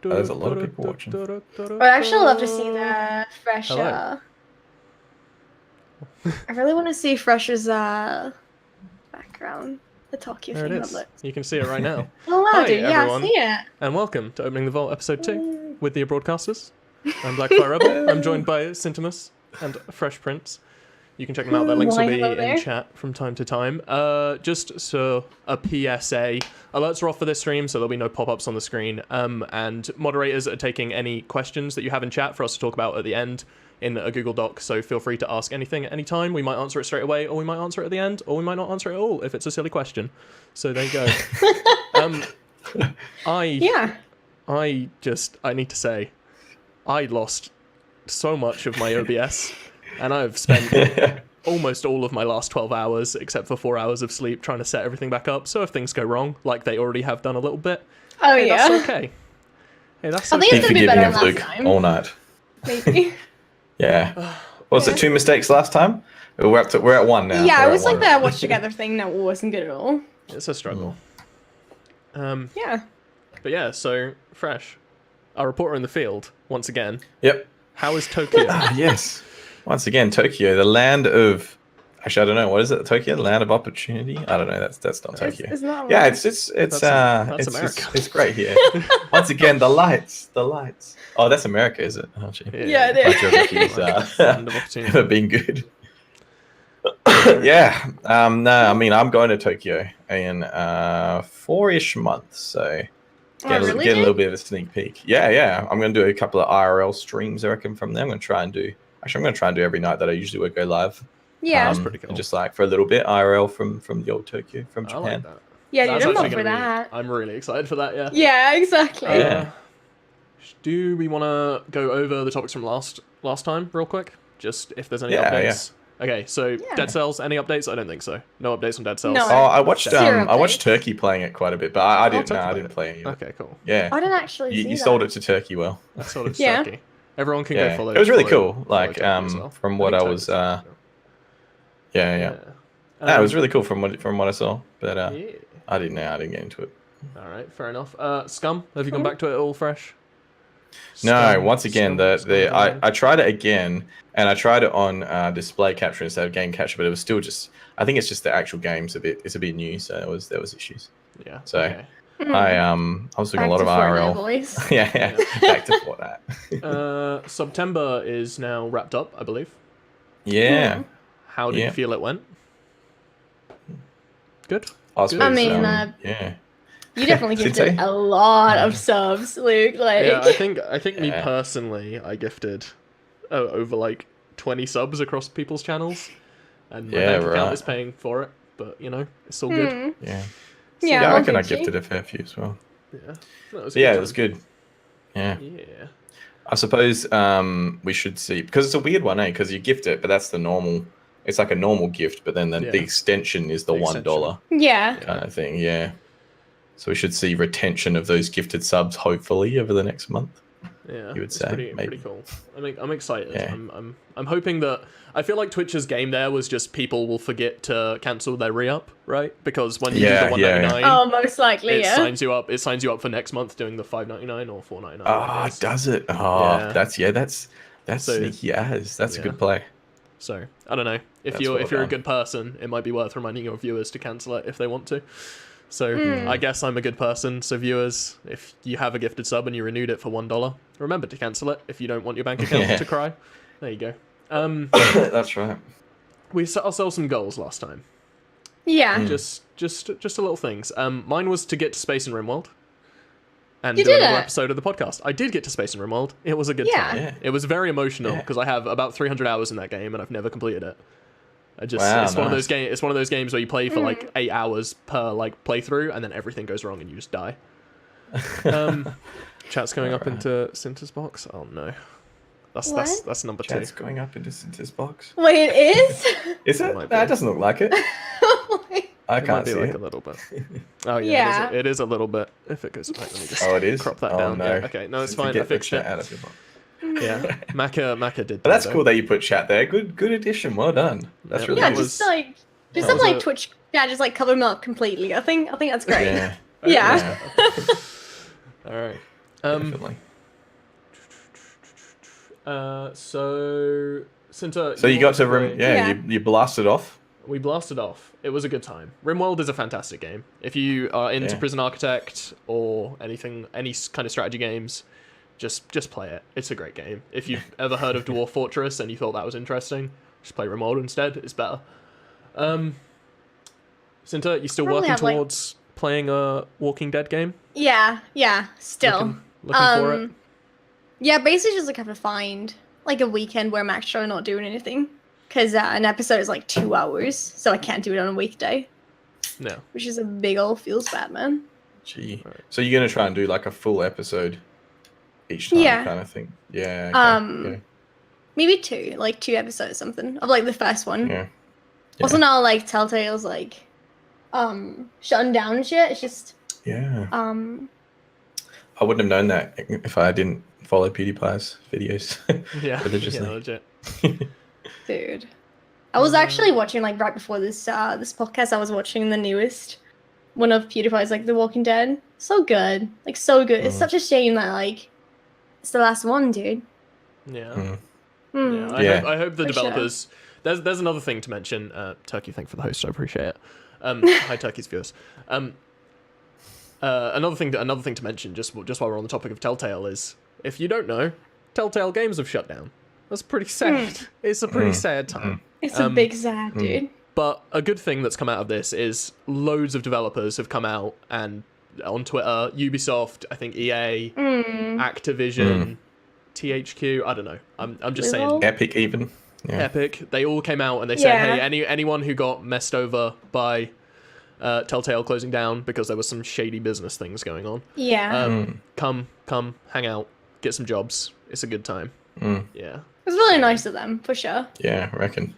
There's a lot of people watching. I'd actually love to see the Fresh. Hello. I really want to see Fresh's background. The Tokyo There thing. it is. You can see it right now. Oh wow, Hi, dude. Yeah, everyone. I see it. And welcome to Opening the Vault episode 2 with the broadcasters. I'm Blackfire Rebel. I'm joined by Sintimus and Fresh Prince. You can check them out. Their links will be in chat from time to time. Just so a PSA, alerts are off for this stream, so there'll be no pop-ups on the screen. And moderators are taking any questions that you have in chat for us to talk about at the end in a Google Doc, so feel free to ask anything at any time. We might answer it straight away, or we might answer it at the end, or we might not answer it at all if it's a silly question. So there you go. I need to say, I lost so much of my OBS, and I've spent almost all of my last 12 hours, except for 4 hours of sleep, trying to set everything back up. So if things go wrong, like they already have done a little bit, that's okay. Hey, that's okay. I think it's gonna be better last Luke, time. all night. Maybe. Yeah. What was it? 2 mistakes last time? We're at 1 now. Yeah, We're it was at like 1. that watch together thing that wasn't good at all. It's a struggle. Yeah. But yeah, so Fresh, our reporter in the field, once again. Yep. How is Tokyo? Yes. Once again, Tokyo, the land of... Actually, I don't know. What is it? Tokyo, the land of opportunity? I don't know. That's not Tokyo. It's not. Yeah, it's America. It's great here. Once again, the lights. Oh, that's America, is it? Oh, gee. Yeah, it My is. geography's Land of opportunity. never been good. Yeah. No, I mean, I'm going to Tokyo in 4-ish months, so get a little bit of a sneak peek. Yeah. I'm going to do a couple of IRL streams, I reckon, from there. I'm going to try and do every night that I usually would go live. Yeah, that's pretty cool. And just like for a little bit IRL from the old Tokyo, from Japan. I like that. Yeah, That's dude, I'm actually up for gonna be- that. I'm really excited for that. Yeah. Yeah, exactly. Do we want to go over the topics from last time real quick? Just if there's any Yeah, updates. Okay, so Dead Cells, any updates? I don't think so. No updates on Dead Cells. No. Oh, I watched Zero Turkey playing it quite a bit, but I didn't. Turkey No, I played didn't it. play it. Okay, cool. Yeah, I didn't actually see you that. sold it to Turkey well. I sort of Yeah. sucky. Everyone can Yeah, go follow. it was really follow- cool. follow Like Turkey as well. from what I was. Turkey's Yeah. No, it was really cool from what I saw, but I didn't get into it. All right, fair enough. Scum, have you gone back to it all fresh? No, Scum, once again, Scum. I tried it again, and I tried it on display capture instead of game capture, but it was still just. I think it's just the actual game's it's a bit new, so there was issues. Yeah. So okay. I was doing a lot of IRL. yeah, back to Fortnite. September is now wrapped up, I believe. Yeah. How did you feel it went? Good. I mean, yeah. You definitely gifted a lot of subs, Luke. Like, Yeah, I think me personally, I gifted over like 20 subs across people's channels, and my bank account is paying for it. But it's all good. Yeah. Yeah, I reckon I gifted a fair few as well. Yeah. It was good. Yeah. Yeah. I suppose we should see, because it's a weird one, because you gift it, but that's the normal. It's like a normal gift, but then the extension is the $1 yeah, kind of thing. Yeah. So we should see retention of those gifted subs, hopefully, over the next month. Yeah, you would say pretty cool. I'm excited. Yeah. I'm hoping that. I feel like Twitch's game there was just people will forget to cancel their re-up, right? Because when you do the $1.99, oh, most likely, it signs you up. It signs you up for next month doing the $5.99 or $4.99. Ah, does it? Oh, that's So, sneaky as. That's a good play. So I don't know if you're a good person, it might be worth reminding your viewers to cancel it if they want to. So I guess I'm a good person. So viewers, if you have a gifted sub and you renewed it for $1, remember to cancel it if you don't want your bank account to cry. There you go. That's right. We set ourselves some goals last time. Yeah. Just a little things. Mine was to get to Space and Rimworld. And You do did another it. episode of the podcast. I did get to Space and Rimworld. It was a good time. Yeah. It was very emotional Yeah. because I have about 300 hours in that game and I've never completed it. It's Nice. one of those games. It's one of those games where you play for like 8 hours per like playthrough, and then everything goes wrong and you just die. Chat's going up into Cinta's box. Oh no, that's number 2. Chat's going up into Cinta's box. Wait, it is? Is it? might No, be. it doesn't look like it. I It might can't be see like it. a little bit. Oh yeah, Yeah. It is a little bit. If it goes, wait, let me just Oh, it is. crop that Oh, down. no. Yeah, okay, no, it's To fine. I get the fixed chat it. out of your box. Yeah, Macca did. But that's that, cool that you put chat there. Good addition. Well done. That's Yeah. really Yeah, good. just like that some was like a- Twitch. Yeah, just like cover them up completely. I think that's great. Yeah, Yeah. All right. definitely. So Cinta. So you got to play- Yeah. you blasted off. We blasted off. It was a good time. Rimworld is a fantastic game. If you are into Yeah. Prison Architect or any kind of strategy games, just play it. It's a great game. If you've ever heard of Dwarf Fortress and you thought that was interesting, just play Rimworld instead. It's better. Cinta, you still Probably working have, like- towards playing a Walking Dead game? Yeah. Still. Looking for it? Yeah, basically just like have to find like a weekend where I'm actually not doing anything. Because an episode is like 2 hours, so I can't do it on a weekday. No. Which is a big old feels bad, man. Gee. Right. So you're gonna try and do like a full episode each time, Yeah. kind of thing. Yeah. Okay. Maybe 2, like 2 episodes, something of like the first one. Yeah. Also now like Telltale's like shutting down and shit. It's just Yeah. I wouldn't have known that if I didn't follow PewDiePie's videos Yeah. religiously. Yeah, legit. dude. I was actually watching like right before this this podcast. I was watching the newest one of PewDiePie's like The Walking Dead. So good, like so good. It's such a shame that like it's the last one, dude. Yeah. Mm. Yeah, I hope the For sure. developers. There's another thing to mention. Turkey, thank you for the host. I appreciate it. Hi, Turkey's viewers. Another thing to mention, just while we're on the topic of Telltale, is if you don't know, Telltale Games have shut down. That's pretty sad. It's a pretty sad time. It's a big sad, dude. But a good thing that's come out of this is loads of developers have come out and on Twitter, Ubisoft, I think EA, Activision, THQ, I don't know. I'm just saying. Epic even. Yeah. Epic. They all came out and they said, hey, anyone who got messed over by Telltale closing down because there was some shady business things going on. Yeah. Come, hang out, get some jobs. It's a good time. Yeah. It was really nice of them, for sure. Yeah, I reckon.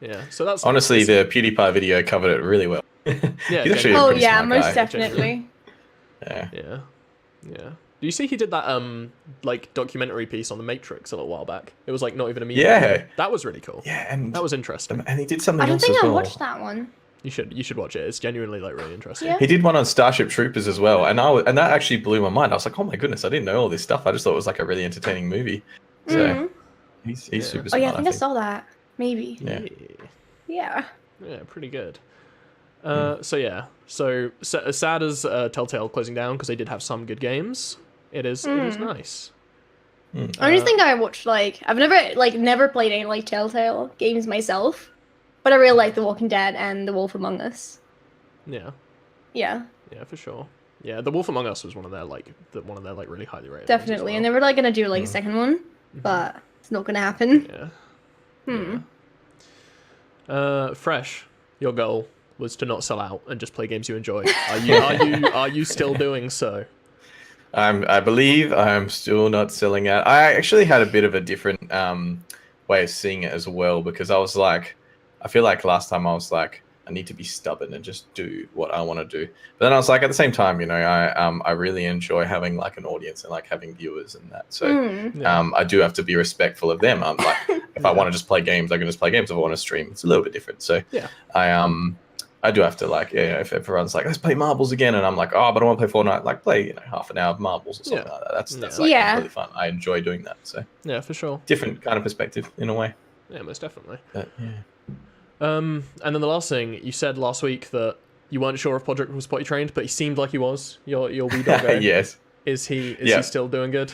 Yeah, so that's honestly the PewDiePie video covered it really well. Yeah, he's actually a pretty smart most guy. definitely. Yeah. Do you see he did that like documentary piece on the Matrix a little while back? It was like not even a music video. That was really cool. Yeah, and that was interesting. And he did something I don't else think as I well. watched that one. You should watch it. It's genuinely like really interesting. Yeah. He did one on Starship Troopers as well, and that actually blew my mind. I was like, oh my goodness, I didn't know all this stuff. I just thought it was like a really entertaining movie. So he's super smart. Oh yeah, I think I saw that. Maybe. Yeah. Yeah, pretty good. So as sad as Telltale closing down because they did have some good games, it is nice. I don't think I watched I've never played any like Telltale games myself, but I really like The Walking Dead and The Wolf Among Us. Yeah. Yeah. Yeah, for sure. Yeah, The Wolf Among Us was one of their really highly rated. Definitely, well. and they were gonna do a second one, but it's not gonna happen. Fresh, your goal was to not sell out and just play games you enjoy. Are you still doing so? I believe I'm still not selling out. I actually had a bit of a different way of seeing it as well, because I was like, I feel like last time I was like, I need to be stubborn and just do what I want to do. But then I was like, at the same time, I really enjoy having like an audience and like having viewers and that. So I do have to be respectful of them. I'm like, if I want to just play games, I can just play games. If I want to stream, it's a little bit different. So I do have to like, if everyone's like, let's play marbles again, and I'm like, oh, but I want to play Fortnite, like play half an hour of marbles or something like that. That's like really fun. I enjoy doing that. So yeah, for sure. Different kind of perspective in a way. Yeah, most definitely. But, yeah. And then the last thing you said last week that you weren't sure if Podrick was potty trained, but he seemed like he was. Your wee doggo. Yes. Is he still doing good?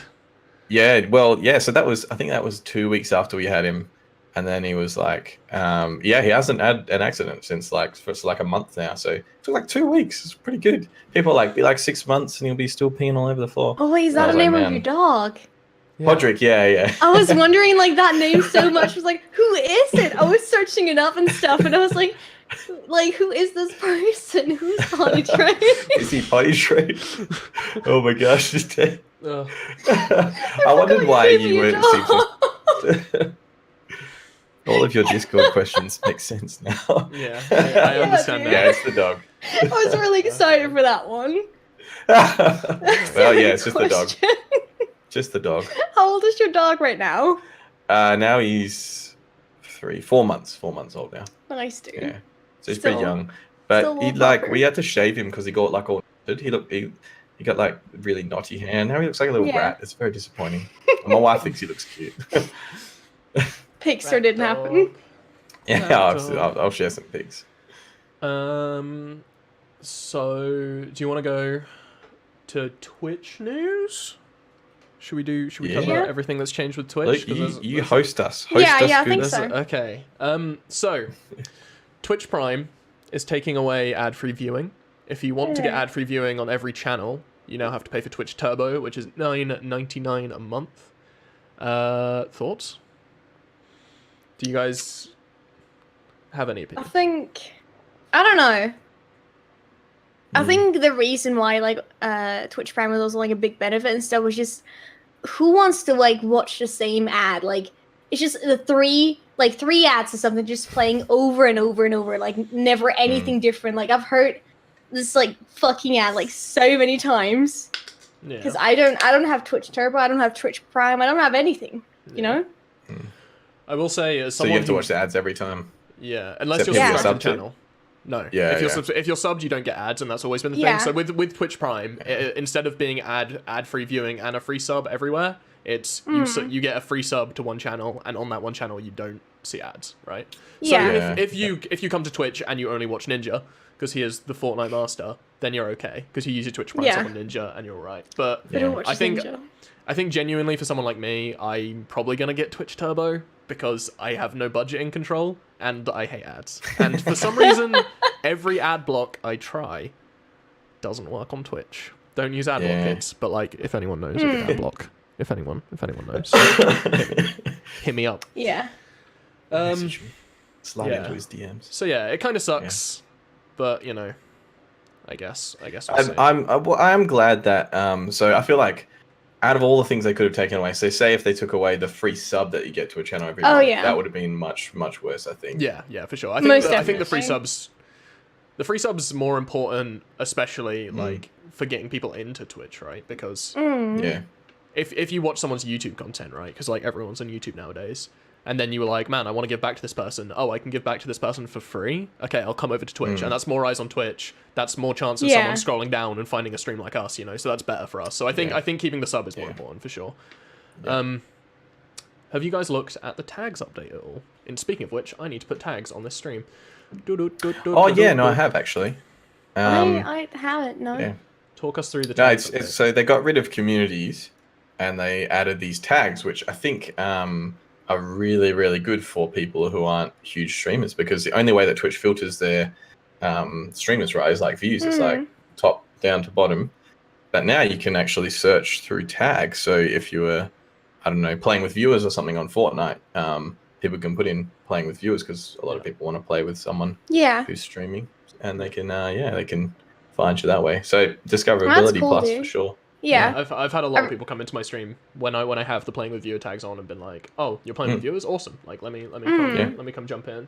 Yeah. Well, yeah. So I think that was 2 weeks after we had him, and then he was like, he hasn't had an accident since for like a month now. So it took like 2 weeks. It's pretty good. People be like 6 months, and he'll be still peeing all over the floor. Oh wait, is that the name of your dog? Yeah. Podrick, yeah. I was wondering that name so much. I was like, who is it? I was searching it up and stuff, and I was like, who is this person? Who's potty trained? Is he potty trained? Oh my gosh, he's dead. I wondered why you weren't seeing all of your Discord questions make sense now. Yeah, I understand that. Yeah, it's the dog. I was really excited for that one. Well, yeah, it's just the dog. Just the dog. How old is your dog right now? Now he's 4 months. 4 months old now. Nice, dude. Yeah, so he's pretty young. But we had to shave him because he got all. He got really knotty hair. Now he looks like a little rat. It's very disappointing. And my wife thinks he looks cute. Pixar didn't happen. Yeah, I'll share some pics. So do you want to go to Twitch news? Should we cover everything that's changed with Twitch? You host us. I think so. Okay. So Twitch Prime is taking away ad-free viewing. If you want to get ad-free viewing on every channel, you now have to pay for Twitch Turbo, which is $9.99 a month. Thoughts? Do you guys have any opinion? I don't know. I think the reason why Twitch Prime was also a big benefit and stuff was just who wants to watch the same ad? It's just the three ads or something just playing over and over and over, never anything different. I've heard this fucking ad so many times. Because I don't have Twitch Turbo, I don't have Twitch Prime, I don't have anything. You know? I will say as so you have to watch the ads every time. Yeah, unless you're subscribed to the channel. No. Yeah, if you're subbed, you don't get ads, and that's always been the thing. So with Twitch Prime, instead of being ad-free viewing and a free sub everywhere, it's you get a free sub to one channel, and on that one channel you don't see ads, right? Yeah. So if you come to Twitch and you only watch Ninja because he is the Fortnite master, then you're okay because you use your Twitch Prime sub on Ninja and you're alright. But I think genuinely for someone like me, I'm probably gonna get Twitch Turbo because I have no budgeting control and I hate ads. And for some reason, every ad block I try doesn't work on Twitch. Don't use ad block, kids. But like, if anyone knows a good ad block, if anyone knows, hit me up. Yeah. Slide into his DMs. So yeah, it kind of sucks, but you know, I guess we'll see. I'm glad that so I feel like out of all the things they could have taken away, so say if they took away the free sub that you get to a channel every month, that would have been much worse, I think. Yeah, for sure. I think the free subs more important, especially like for getting people into Twitch, right? Because if you watch someone's YouTube content, right? Because like everyone's on YouTube nowadays. And then you were like, man, I want to give back to this person. Oh, I can give back to this person for free? Okay, I'll come over to Twitch. And that's more eyes on Twitch. That's more chance of someone scrolling down and finding a stream like us, you know? So that's better for us. So I think keeping the sub is more important, for sure. Yeah. Have you guys looked at the tags update at all? And speaking of which, I need to put tags on this stream. I have, actually. I haven't, no. Yeah. Talk us through the tags. So they got rid of communities, and they added these tags, which I think... are really, really good for people who aren't huge streamers, because the only way that Twitch filters their streamers, right, is like views. It's like top down to bottom. But now you can actually search through tags. So if you were, I don't know, playing with viewers or something on Fortnite, people can put in playing with viewers, because a lot of people want to play with someone who's streaming, and they can they can find you that way. So discoverability plus for sure. Yeah. I've had a lot of people come into my stream when I have the playing with viewer tags on and been like, "Oh, you're playing with viewers? Awesome! Like, let me come jump in."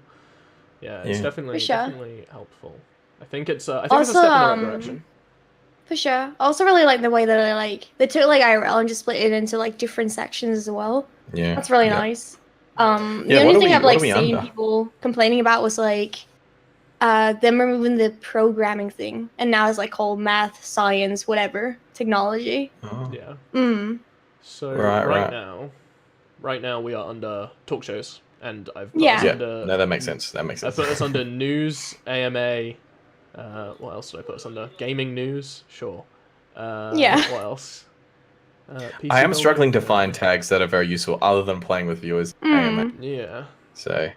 Yeah, it's definitely helpful. I think it's a step in the right direction. For sure. I also really like the way that they took like IRL and just split it into like different sections as well. Yeah, that's really nice. The only thing I've seen people complaining about was like them removing the programming thing, and now it's like called math, science, whatever, technology. Yeah. So right now we are under talk shows, and I've put us under, no, that makes sense. I put us under news, AMA. What else did I put us under? Gaming news, sure. What else? I am struggling to find tags that are very useful other than playing with viewers. AMA. Yeah. So,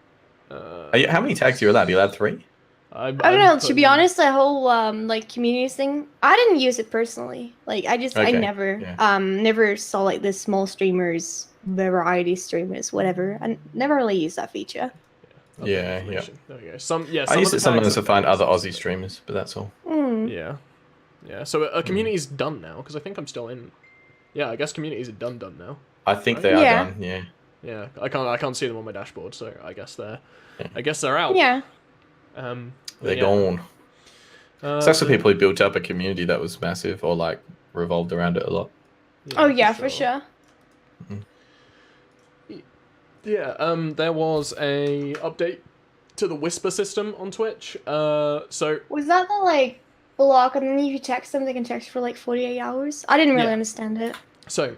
how many tags are you allowed? Are you allowed 3? I don't know. To be honest, the whole like communities thing, I didn't use it personally. Like I never saw like the small streamers, variety streamers, whatever. I never really used that feature. Yeah. There we go. I used it sometimes to find other Aussie streamers, but that's all. Yeah. So a community's done now, because I think I'm still in. Yeah, I guess communities are done now. I think they are done. Yeah. Yeah, I can't see them on my dashboard, so I guess they're out. Yeah. They're gone. So that's the people who built up a community that was massive, or like revolved around it a lot. Yeah, for sure. Yeah, there was a update to the whisper system on Twitch. So was that the like block, and then if you text them, they can text for like 48 hours? I didn't really understand it. So,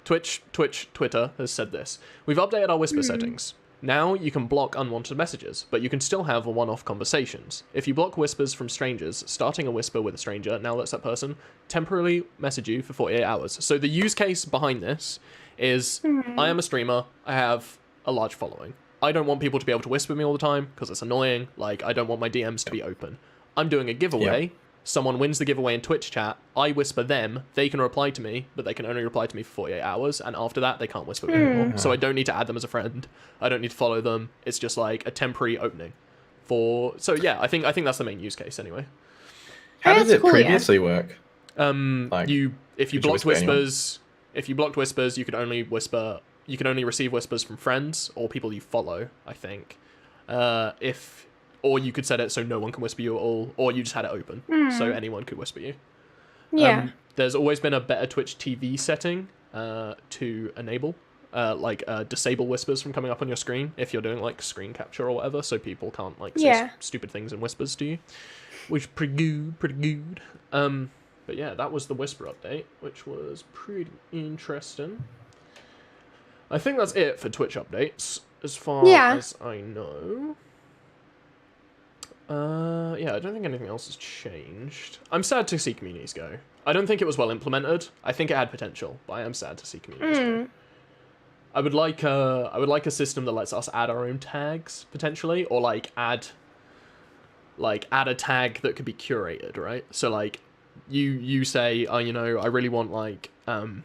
Twitter has said this. We've updated our whisper settings. Now you can block unwanted messages, but you can still have one-off conversations. If you block whispers from strangers, starting a whisper with a stranger now lets that person temporarily message you for 48 hours. So the use case behind this is, I am a streamer, I have a large following. I don't want people to be able to whisper me all the time, because it's annoying. Like, I don't want my DMs to be open. I'm doing a giveaway. Someone wins the giveaway in Twitch chat, I whisper them, they can reply to me, but they can only reply to me for 48 hours, and after that, they can't whisper me anymore. So I don't need to add them as a friend. I don't need to follow them. It's just like a temporary opening. So yeah, I think that's the main use case anyway. How did it previously work? If you blocked whispers, you could only receive whispers from friends or people you follow, I think. Or you could set it so no one can whisper you at all, or you just had it open, so anyone could whisper you. Yeah. There's always been a better Twitch TV setting to enable, disable whispers from coming up on your screen if you're doing like screen capture or whatever, so people can't like say stupid things in whispers to you, which is pretty good. But yeah, that was the whisper update, which was pretty interesting. I think that's it for Twitch updates, as far as I know. I don't think anything else has changed. I'm sad to see communities go. I don't think it was well implemented. I think it had potential, but I am sad to see communities go. I would like a system that lets us add our own tags potentially, or like add a tag that could be curated, right? So like you say, oh, you know, I really want like an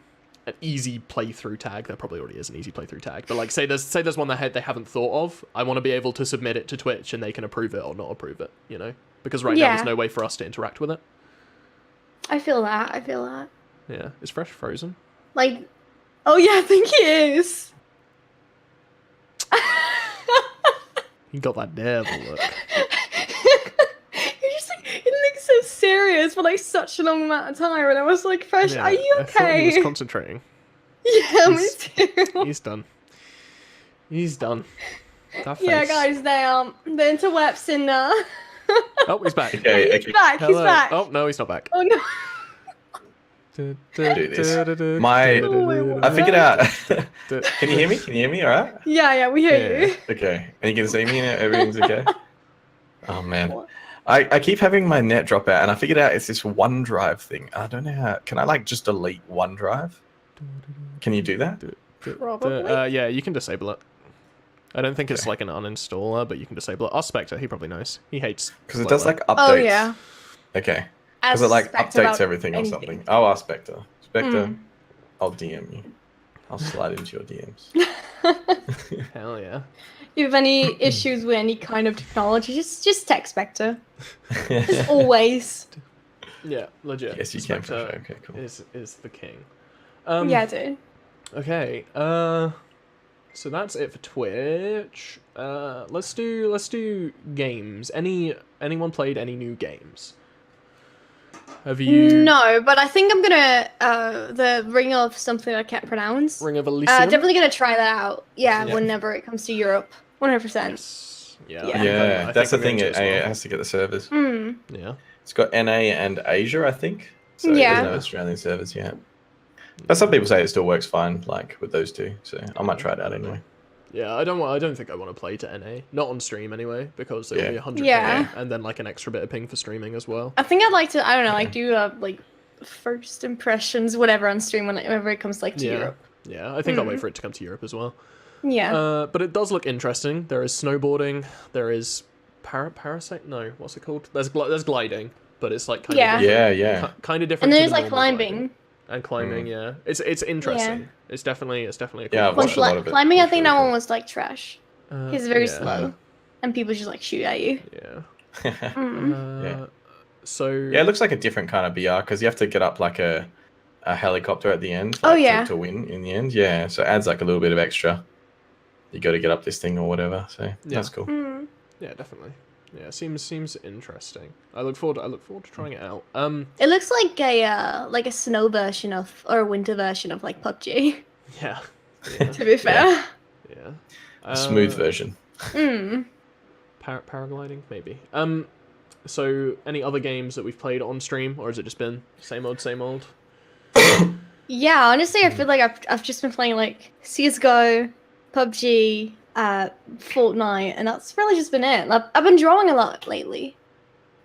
easy playthrough tag. There probably already is an easy playthrough tag, but like say there's one that they haven't thought of. I want to be able to submit it to Twitch and they can approve it or not approve it, you know? Because right now there's no way for us to interact with it. I feel that. Yeah, is Fresh frozen? Like, oh yeah, I think he is. He got that devil look. He just like, he looks so serious for like such a long amount of time, and I was like, Fresh, Yeah, are you I thought okay? he was concentrating. Yeah, me too. He's done. He's done. That Yeah, face. guys, the interwebs in Oh, he's back. Okay, He's back. Hello. He's back. Oh no, he's not back. Oh no. Do this. I figured out. Can you hear me? Can you hear me? All right. Yeah, we hear you. Okay, and you can see me and everything's okay. Oh man, I keep having my net drop out, and I figured out it's this OneDrive thing. I don't know how. Can I like just delete OneDrive? Can you do that? Probably. Yeah, you can disable it. I don't think it's like an uninstaller, but you can disable it. Ask Spectre, he probably knows. He hates Because it does like updates. Oh yeah. Okay. As Because it like Spectre updates about everything or anything. something. I'll ask Spectre. Spectre, I'll DM you. I'll slide into your DMs. Hell yeah. If you have any issues with any kind of technology, just text Spectre. As always. Yeah, legit. Yes, you can. For Spectre sure. Okay, cool. is the king. Yeah, dude. Okay. So that's it for Twitch. Let's do games. Anyone played any new games? Have you? No, but I think I'm gonna the Ring of something I can't pronounce. Ring of Elysium? Definitely gonna try that out. Yeah, Yeah. whenever it comes to Europe, 100%. Yes. Yeah. Yeah. Yeah, that's the thing. It It has to get the servers. Yeah. It's got NA and Asia, I think. So Yeah. there's no Australian servers yet. But some people say it still works fine, like with those two. So I might try it out anyway. Yeah, I don't think I want to play to NA. Not on stream anyway, because it'll be 100k Yeah. and then like an extra bit of ping for streaming as well. I think I'd like to. I don't know, like do like first impressions, whatever on stream whenever it comes like to Europe. Yeah, I think I'll wait for it to come to Europe as well. Yeah. But it does look interesting. There is snowboarding. There is parasite. No, what's it called? There's gliding, but it's like kind of Yeah. kind of different. And to there's the like normal climbing. gliding. And climbing, yeah, it's interesting. Yeah. It's definitely a cool Yeah, I've When watched a lot of it. climbing, I It's think really that one cool. was like trash. It's very slow, and people just like shoot at you. Yeah. Yeah. So Yeah, it looks like a different kind of VR because you have to get up like a helicopter at the end. Oh, like, yeah. To win in the end. Yeah, so it adds like a little bit of extra. You got to get up this thing or whatever. So that's cool. yeah, definitely. Yeah, seems interesting. I look forward to trying it out. It looks like a snow version of or a winter version of like PUBG. Yeah. To be fair. Yeah. A smooth version. Paragliding, maybe. So any other games that we've played on stream, or has it just been same old? Yeah, honestly, I feel like I've just been playing like CS:GO, PUBG, Fortnite, and that's really just been it. I've been drawing a lot lately.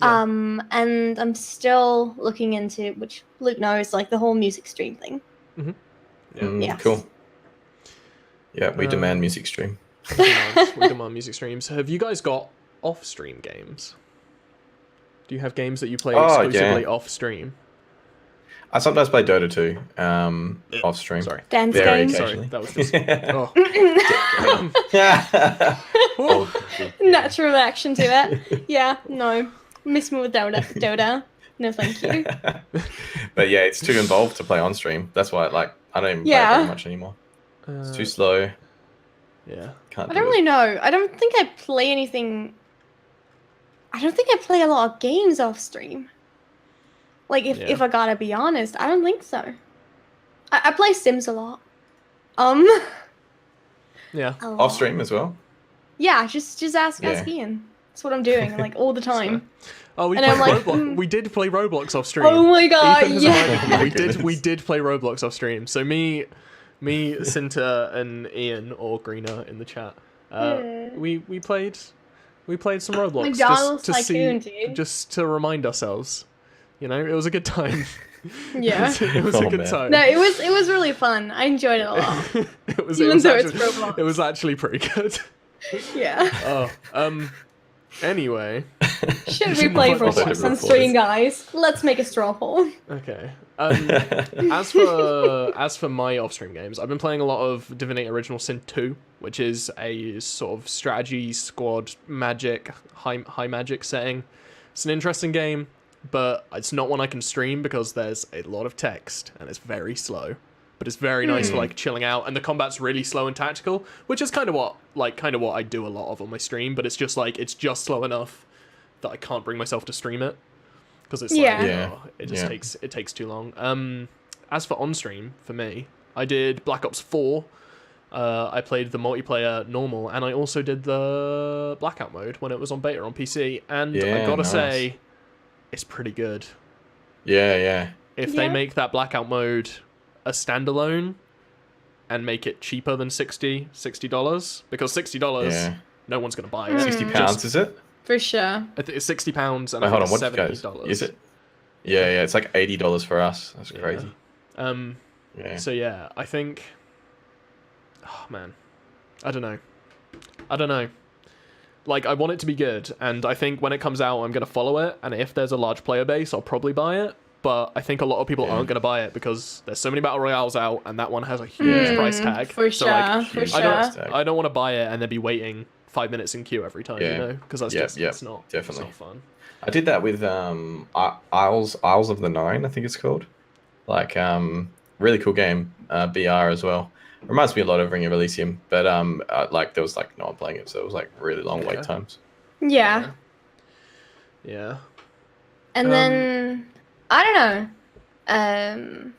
Yeah. And I'm still looking into, which Luke knows, like the whole music stream thing. Yeah. Yes. Cool. Yeah, we demand music stream. We demand music streams. Have you guys got off-stream games? Do you have games that you play exclusively off-stream? I sometimes play Dota 2 off stream. Sorry. Dance Very games. occasionally. Sorry, that was just... Oh. Natural reaction to it. Yeah, no. Miss me with Dota. No, thank you. But yeah, it's too involved to play on stream. That's why I don't even play it very much anymore. It's too slow. Yeah. Can't I do don't it. really know. I don't think I play anything. I don't think I play a lot of games off stream. Like, if I gotta be honest, I don't think so. I play Sims a lot. Yeah. A lot. Off stream as well. Yeah, just ask Ian. That's what I'm doing, like, all the time. Oh, we And played I'm like, Roblox. We did play Roblox off stream. Oh my god, Ethan has yeah. reminded me. goodness. We did play Roblox off stream. So me, Cinta, and Ian or Greener in the chat. We played some Roblox McDonald's just to Tycoon, dude. just to remind ourselves. You know, it was a good time. Yeah. It was a Oh, good man. time. No, it was really fun. I enjoyed it a lot. it was Even though it's actually, Roblox. it was actually pretty good. Yeah. Oh, anyway. Should we play What Roblox did on Roblox? stream, guys? Let's make a straw poll. Okay. As for my off-stream games, I've been playing a lot of Divinity Original Sin 2, which is a sort of strategy squad magic high magic setting. It's an interesting game, but it's not one I can stream because there's a lot of text and it's very slow. But it's very nice for like chilling out, and the combat's really slow and tactical, which is kind of what I do a lot of on my stream. But it's just slow enough that I can't bring myself to stream it because it's it takes too long. As for on stream for me, I did Black Ops 4. I played the multiplayer normal, and I also did the blackout mode when it was on beta on PC. And I gotta say, it's pretty good. Yeah. If they make that blackout mode a standalone and make it cheaper than $60, because $60, no one's gonna buy it. £60, is it? For sure. I think it's £60 and Wait, I hold think on, what it's $70. is it? Yeah, it's like $80 for us. That's crazy. Yeah. So yeah, I think. Oh man, I don't know. Like, I want it to be good, and I think when it comes out, I'm gonna follow it. And if there's a large player base, I'll probably buy it. But I think a lot of people aren't gonna buy it because there's so many battle royales out, and that one has a huge price tag. For So, sure. like, For sure. I don't want to buy it and then be waiting 5 minutes in queue every time, you know, because that's just it's not definitely. It's not fun. I did that with Isles of the Nine, I think it's called. Like really cool game, BR as well. Reminds me a lot of Ring of Elysium, but like there was like no one playing it, so it was like really long wait times. Yeah. And then I don't know.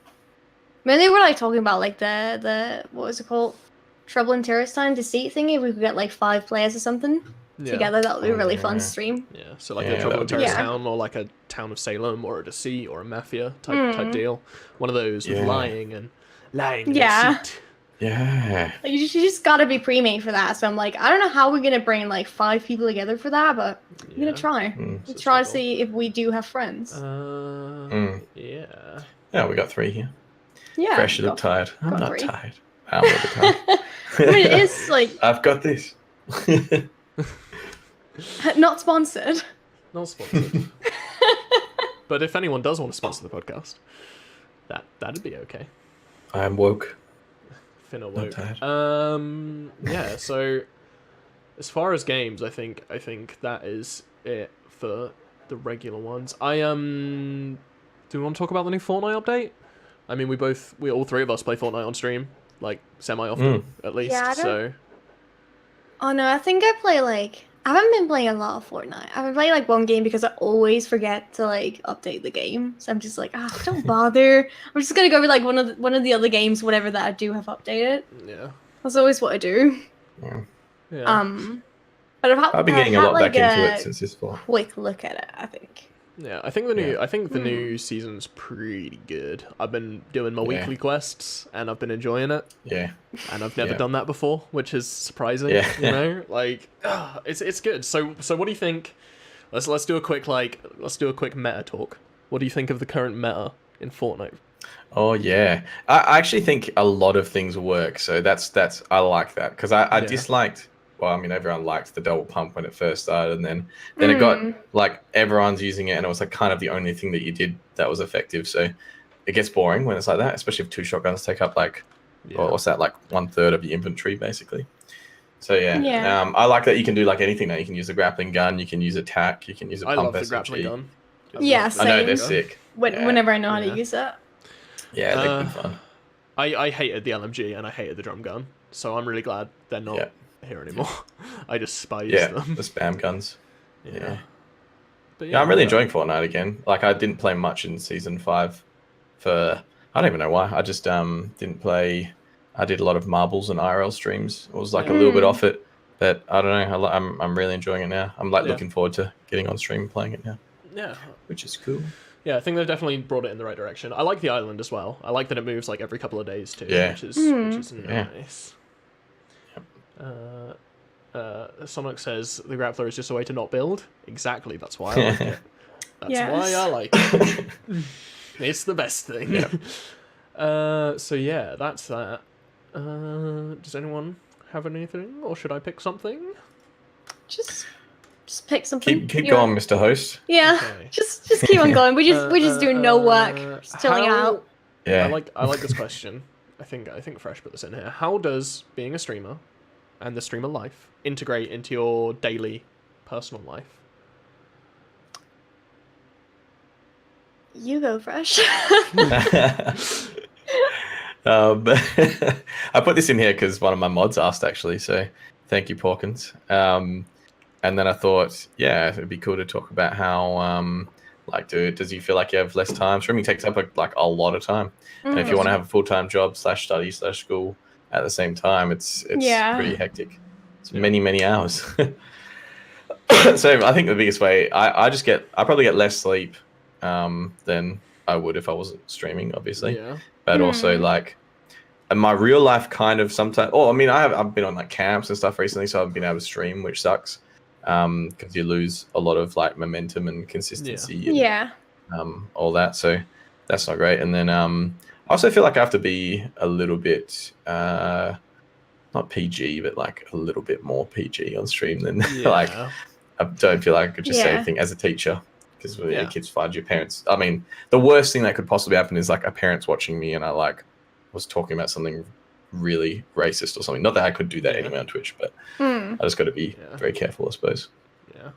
When they were like talking about like the what was it called? Trouble in Terrorist Time Deceit thingy, if we could get like 5 players or something together, that would be really fun to stream. Yeah, so like a Trouble in Terrorist Town, or like a Town of Salem, or a Deceit, or a Mafia type deal. One of those with lying and deceit. Yeah. Like, you just gotta be pre-made for that. So I'm like, I don't know how we're gonna bring like 5 people together for that, but I'm gonna try. We'll try to see if we do have friends. Yeah. Yeah, we got 3 here. Yeah. Fresh, you look tired. I'm not 3. tired. I'm a little tired. I mean, it is like I've got this. not sponsored. Not sponsored. But if anyone does want to sponsor the podcast, that'd be okay. I'm woke. Finn woke. Not tired. Yeah, so as far as games, I think that is it for the regular ones. Do we want to talk about the new Fortnite update? I mean, we all 3 of us play Fortnite on stream, like semi-often at least. Yeah, so. Oh no, I think I play like I haven't been playing a lot of Fortnite. I've been playing like one game because I always forget to like update the game. So I'm just like, don't bother. I'm just gonna go with like one of the other games, whatever that I do have updated. Yeah. That's always what I do. Yeah. But I've been getting a lot back into it since this fall. Quick look at it, I think. Yeah, I think the new season's pretty good. I've been doing my weekly quests and I've been enjoying it. Yeah. And I've never done that before, which is surprising. Yeah. You know, like it's good. So what do you think? Let's do a quick meta talk. What do you think of the current meta in Fortnite? Oh yeah, I actually think a lot of things work. So that's I like that because I disliked. Well, I mean, everyone liked the double pump when it first started, and then it got like everyone's using it, and it was like kind of the only thing that you did that was effective. So it gets boring when it's like that, especially if 2 shotguns take up like what's that, like 1/3 of your inventory basically. So I like that you can do like anything now. You can use a grappling gun, you can use attack, you can use a pump. I love the grappling gun. Same. I know they're sick. Whenever I know how to use it. Yeah, they've been fun. I hated the LMG and I hated the drum gun, so I'm really glad they're not here anymore. I despise them. The spam guns. Yeah. But I'm really enjoying Fortnite again. Like, I didn't play much in Season 5 for... I don't even know why. I just didn't play... I did a lot of marbles and IRL streams. It was like a little bit off it, but I don't know. I'm really enjoying it now. I'm like looking forward to getting on stream and playing it now. Yeah. Which is cool. Yeah, I think they've definitely brought it in the right direction. I like the island as well. I like that it moves like every couple of days too, which is nice. Sonic says the grappler is just a way to not build. Exactly, that's why I like it. That's why I like it. It's the best thing. Yeah. So yeah, that's that. Does anyone have anything, or should I pick something? Just pick something. Keep going, Mr. Host. Yeah, Okay. just keep on going. We're just doing no work, just chilling out. Yeah. I like this question. I think Fresh put this in here. How does being a streamer and the streamer life integrate into your daily personal life? You go, Fresh. I put this in here because one of my mods asked, actually, so thank you, Porkins. And then I thought, yeah, it'd be cool to talk about how, does you feel like you have less time? Streaming takes up like a lot of time, and if you want to have a full-time job /study/school at the same time, it's pretty hectic. It's many hours. So I think the biggest way, I probably get less sleep than I would if I wasn't streaming, obviously. Yeah. But also like, and my real life kind of sometimes. Oh, I mean, I've been on like camps and stuff recently, so I've been able to stream, which sucks, because you lose a lot of like momentum and consistency. And, all that. So that's not great. And then I also feel like I have to be a little bit not PG, but like a little bit more PG on stream than like. I don't feel like I could just say anything as a teacher, because when your kids find your parents. I mean, the worst thing that could possibly happen is like a parent's watching me and I like was talking about something really racist or something. Not that I could do that anyway on Twitch, but I just got to be very careful, I suppose. Yeah.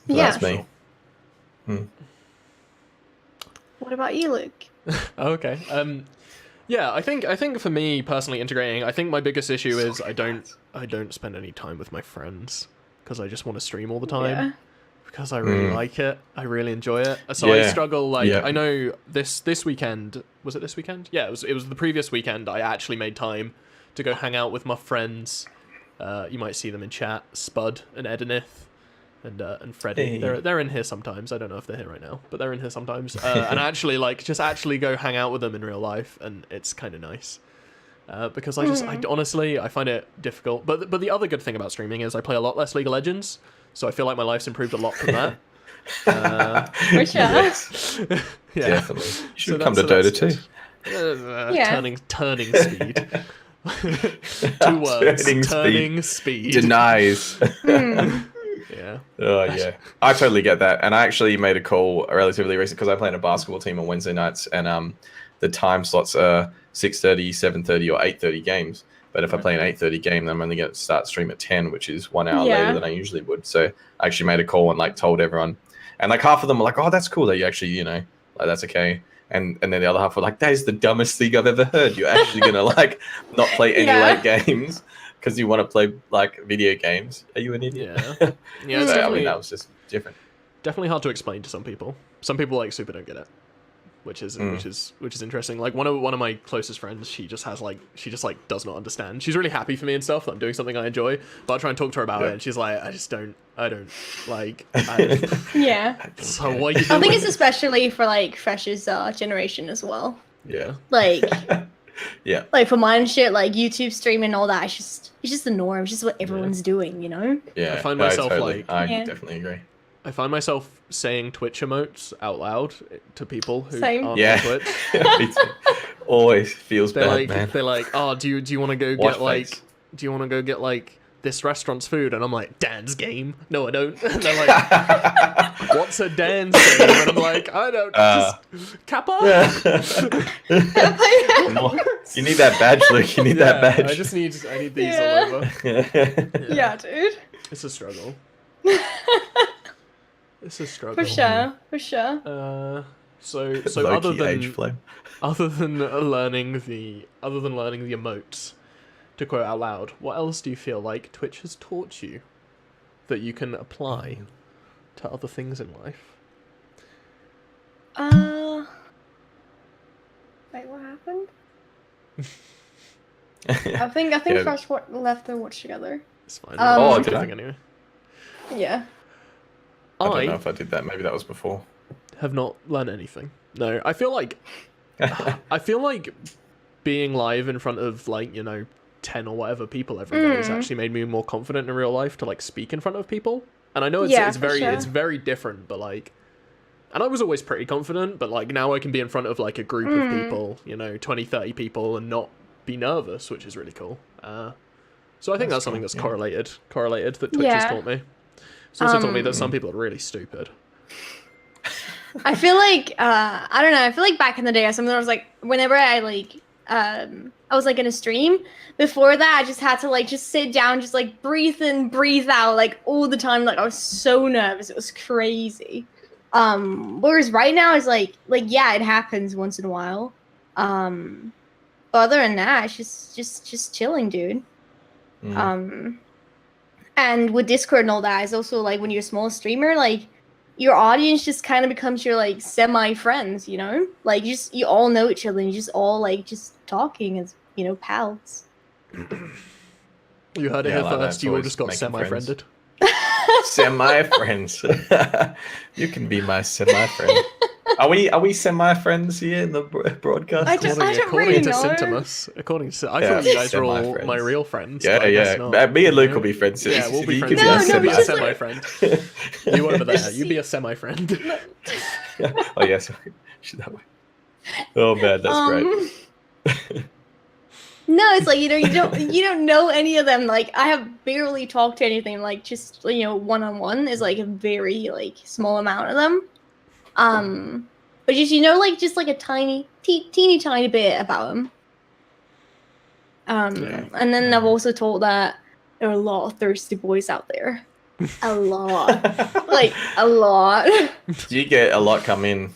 But that's me. What about you, Luke? Okay. Yeah, I think for me personally integrating, I think my biggest issue is I don't spend any time with my friends because I just want to stream all the time. Because I really like it. I really enjoy it. So I struggle, like, I know this weekend, was it this weekend? Yeah, it was the previous weekend. I actually made time to go hang out with my friends. You might see them in chat, Spud and Edinith and Freddie. Hey. They're in here sometimes. I don't know if they're here right now, but they're in here sometimes. And actually, like, just actually go hang out with them in real life, and it's kind of nice. Because I honestly, I find it difficult. But the other good thing about streaming is I play a lot less League of Legends. So I feel like my life's improved a lot from that. For sure. Yeah. Definitely. You should come to Dota too. Turning speed. 2 words. Turning speed. Denies. Yeah. Oh, yeah. I totally get that. And I actually made a call relatively recent because I play in a basketball team on Wednesday nights, and the time slots are 6:30, 7:30, or 8:30 games. But if I play an 8:30 game, then I'm only going to start stream at 10, which is 1 hour later than I usually would. So I actually made a call and like told everyone, and like half of them were like, "Oh, that's cool that you actually, like that's okay." And then the other half were like, "That is the dumbest thing I've ever heard. You're actually going to like not play any late games because you want to play like video games. Are you an idiot?" Yeah. So, I mean, that was just different. Definitely hard to explain to some people. Some people like super don't get it. Which is interesting. Like one of my closest friends, she just does not understand. She's really happy for me and stuff that I'm doing something I enjoy, but I try and talk to her about it, and she's like, I don't like. Yeah. So what are you doing? I think it's especially for like Fresh's generation as well. Yeah. Like. Yeah. Like for mine shit, like YouTube streaming, all that. It's just the norm. It's just what everyone's doing, you know. Yeah. I find myself I definitely agree. I find myself saying Twitch emotes out loud to people who aren't on Twitch. Always feels bad, man. They're like, "Oh, do you want to go get like this restaurant's food?" And I'm like, "Dan's game." No, I don't. And they're like, "What's a Dan's game?" And I'm like, "I don't. Just Kappa." You need that badge, Luke. You need that badge. I need these all over. Yeah, dude. It's a struggle. It's a struggle. For sure. So other than learning the emotes, to quote out loud, what else do you feel like Twitch has taught you that you can apply to other things in life? Wait, what happened? I think Fresh left the watch together. It's fine. Did I? Anyway. Yeah. I don't know if I did that. Maybe that was before. Have not learned anything. No, I feel like being live in front of 10 or whatever people every day has actually made me more confident in real life to like speak in front of people. And I know it's very different, but like And I was always pretty confident, but like now I can be in front of like a group of people, 20, 30 people, and not be nervous, which is really cool. So I think that's something that's correlated that Twitch has taught me. It's also taught me that some people are really stupid. I feel like I don't know. I feel like back in the day, something I was like, whenever I was like in a stream. Before that, I just had to like just sit down, just like breathe in, breathe out, like all the time. Like I was so nervous, it was crazy. Whereas right now is like yeah, it happens once in a while. But other than that, it's just chilling, dude. And with Discord and all that, it's also like when you're a small streamer, like your audience just kind of becomes your like semi friends, like you all know each other and you just all like just talking as pals. You heard it here first. You all just got semi-friended. Semi-friends. You can be my semi-friend. Are we semi-friends here in the broadcast? According to Sintimus. I thought you guys were all my real friends. Yeah. Me and Luke will be friends. Yeah, we'll be friends. No, be a semi-friend. You over there. You be a semi-friend. Oh yes. That way. Oh man, that's great. No, it's like you don't know any of them. Like I have barely talked to anything. Like just one-on-one is like a very like small amount of them. But just just like a teeny tiny bit about them. And then I've also told that there are a lot of thirsty boys out there. A lot, like a lot. Do you get a lot come in?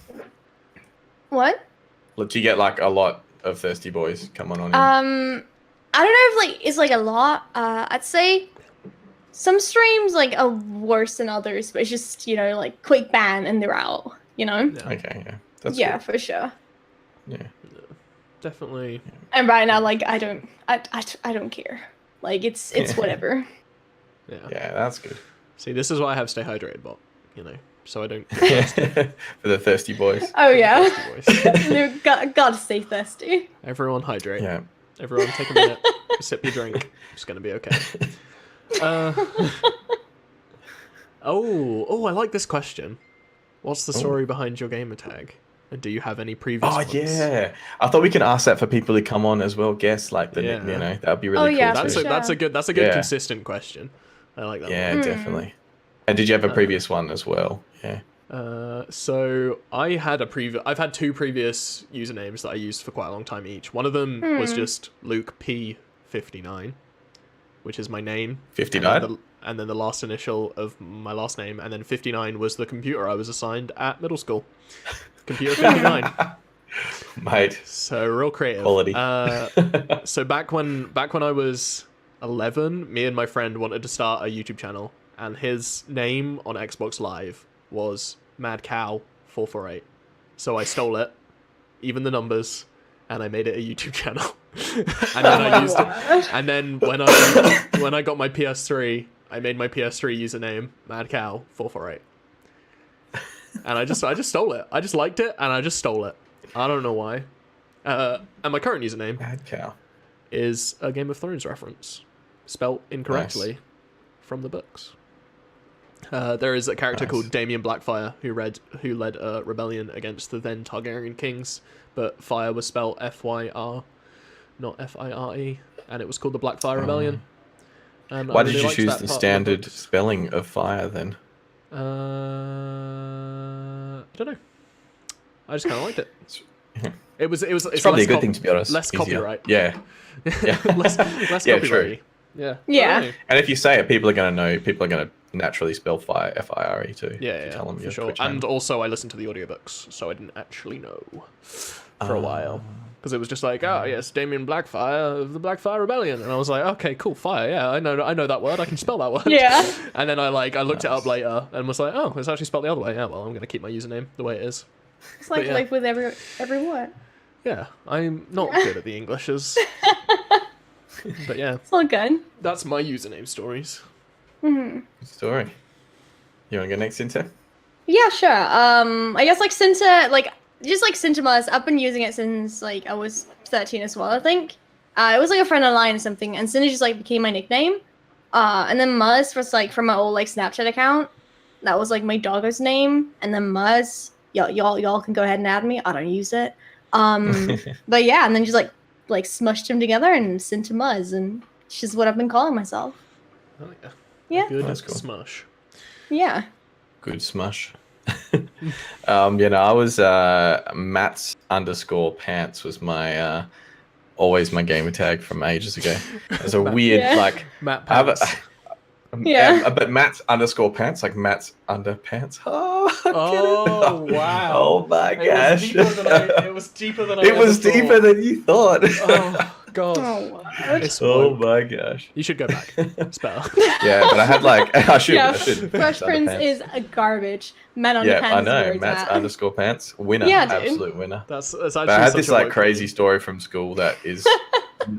What? Do you get like a lot of thirsty boys coming on in? I don't know if like it's like a lot. I'd say some streams like are worse than others, but it's just like quick ban and they're out. Okay, yeah, that's yeah, cool. for sure. Yeah, definitely. And right now, like I don't care. Like it's whatever. Yeah, that's good. See, this is why I have Stay Hydrated bot. So I don't. For the thirsty boys. Oh yeah. Thirsty boys. Gotta stay thirsty. Everyone hydrate. Yeah. Everyone take a minute, sip your drink. It's gonna be okay. Oh, I like this question. What's the story behind your gamer tag? And do you have any previous ones? Yeah. I thought we can ask that for people who come on as well, guess like that would be really cool. Yeah, that's too. That's a good consistent question. I like that. Yeah, definitely. And did you have a previous one as well? Yeah. So I've had two previous usernames that I used for quite a long time each. One of them was just Luke P59, which is my name. 59? And then the last initial of my last name, and then 59 was the computer I was assigned at middle school. Computer 59. Mate. So real creative. Quality. So back when I was 11, me and my friend wanted to start a YouTube channel, and his name on Xbox Live was Mad Cow 448. So I stole it, even the numbers, and I made it a YouTube channel. And then I used it. And then when I got my PS3, I made my PS3 username Mad Cow 448. And I just stole it. I just liked it, and I just stole it. I don't know why. And my current username Mad Cow is a Game of Thrones reference, spelt incorrectly from the books. There is a character called Damien Blackfire who led a rebellion against the then Targaryen kings, but fire was spelled F-Y-R, not F-I-R-E, and it was called the Blackfire Rebellion. And why did you choose the standard spelling of fire then? I don't know. I just kind of liked it. It's probably a good thing, to be honest. Less copyright. Yeah. less copyright. True. Yeah. And if you say it, people are going to know. People are going to naturally spell fire F-I-R-E too. Yeah, tell them for sure. And also, I listened to the audiobooks, so I didn't actually know for a while. Because it was just like, oh yes, Damien Blackfire of the Blackfire Rebellion, and I was like, okay, cool, fire, yeah, I know that word, I can spell that word. Yeah. And then I looked it up later and was like, oh, it's actually spelled the other way. Yeah, well, I'm gonna keep my username the way it is. It's like with every word. Yeah, I'm not good at the Englishes. But yeah, it's all good. That's my username stories. Mm-hmm. Good story. You want to go next, Cinta? Yeah, sure. I guess like Cinta, just like Cintamus, I've been using it since like I was 13 as well, I think. It was like a friend online or something, and Cinta just like became my nickname. And then Muzz was like from my old like Snapchat account. That was like my doggo's name, and then Muzz y'all can go ahead and add me. I don't use it. But yeah, and then just like smushed them together and sent them us, and it's just what I've been calling myself. Oh yeah. Yeah. Good That's cool. smush. Yeah. Good smush. I was Matt's_pants was my always my gamer tag from ages ago. It's a weird like Matt Pants. But Matt's_pants, like Matt's underpants. Oh wow! Oh my gosh! It was deeper than I It was ever deeper thought. than you thought. Oh god! Oh, It's Oh woke. my gosh! You should go back. It's better. Yeah, but I had like I should. Yeah, I should. Fresh Prince Underpants. is a garbage. Matt Underpants. Yeah, I is know. where it's Matt's at. _pants winner. Yeah, dude. Absolute winner. That's actually. But I had such this a like woke crazy thing. story from school that is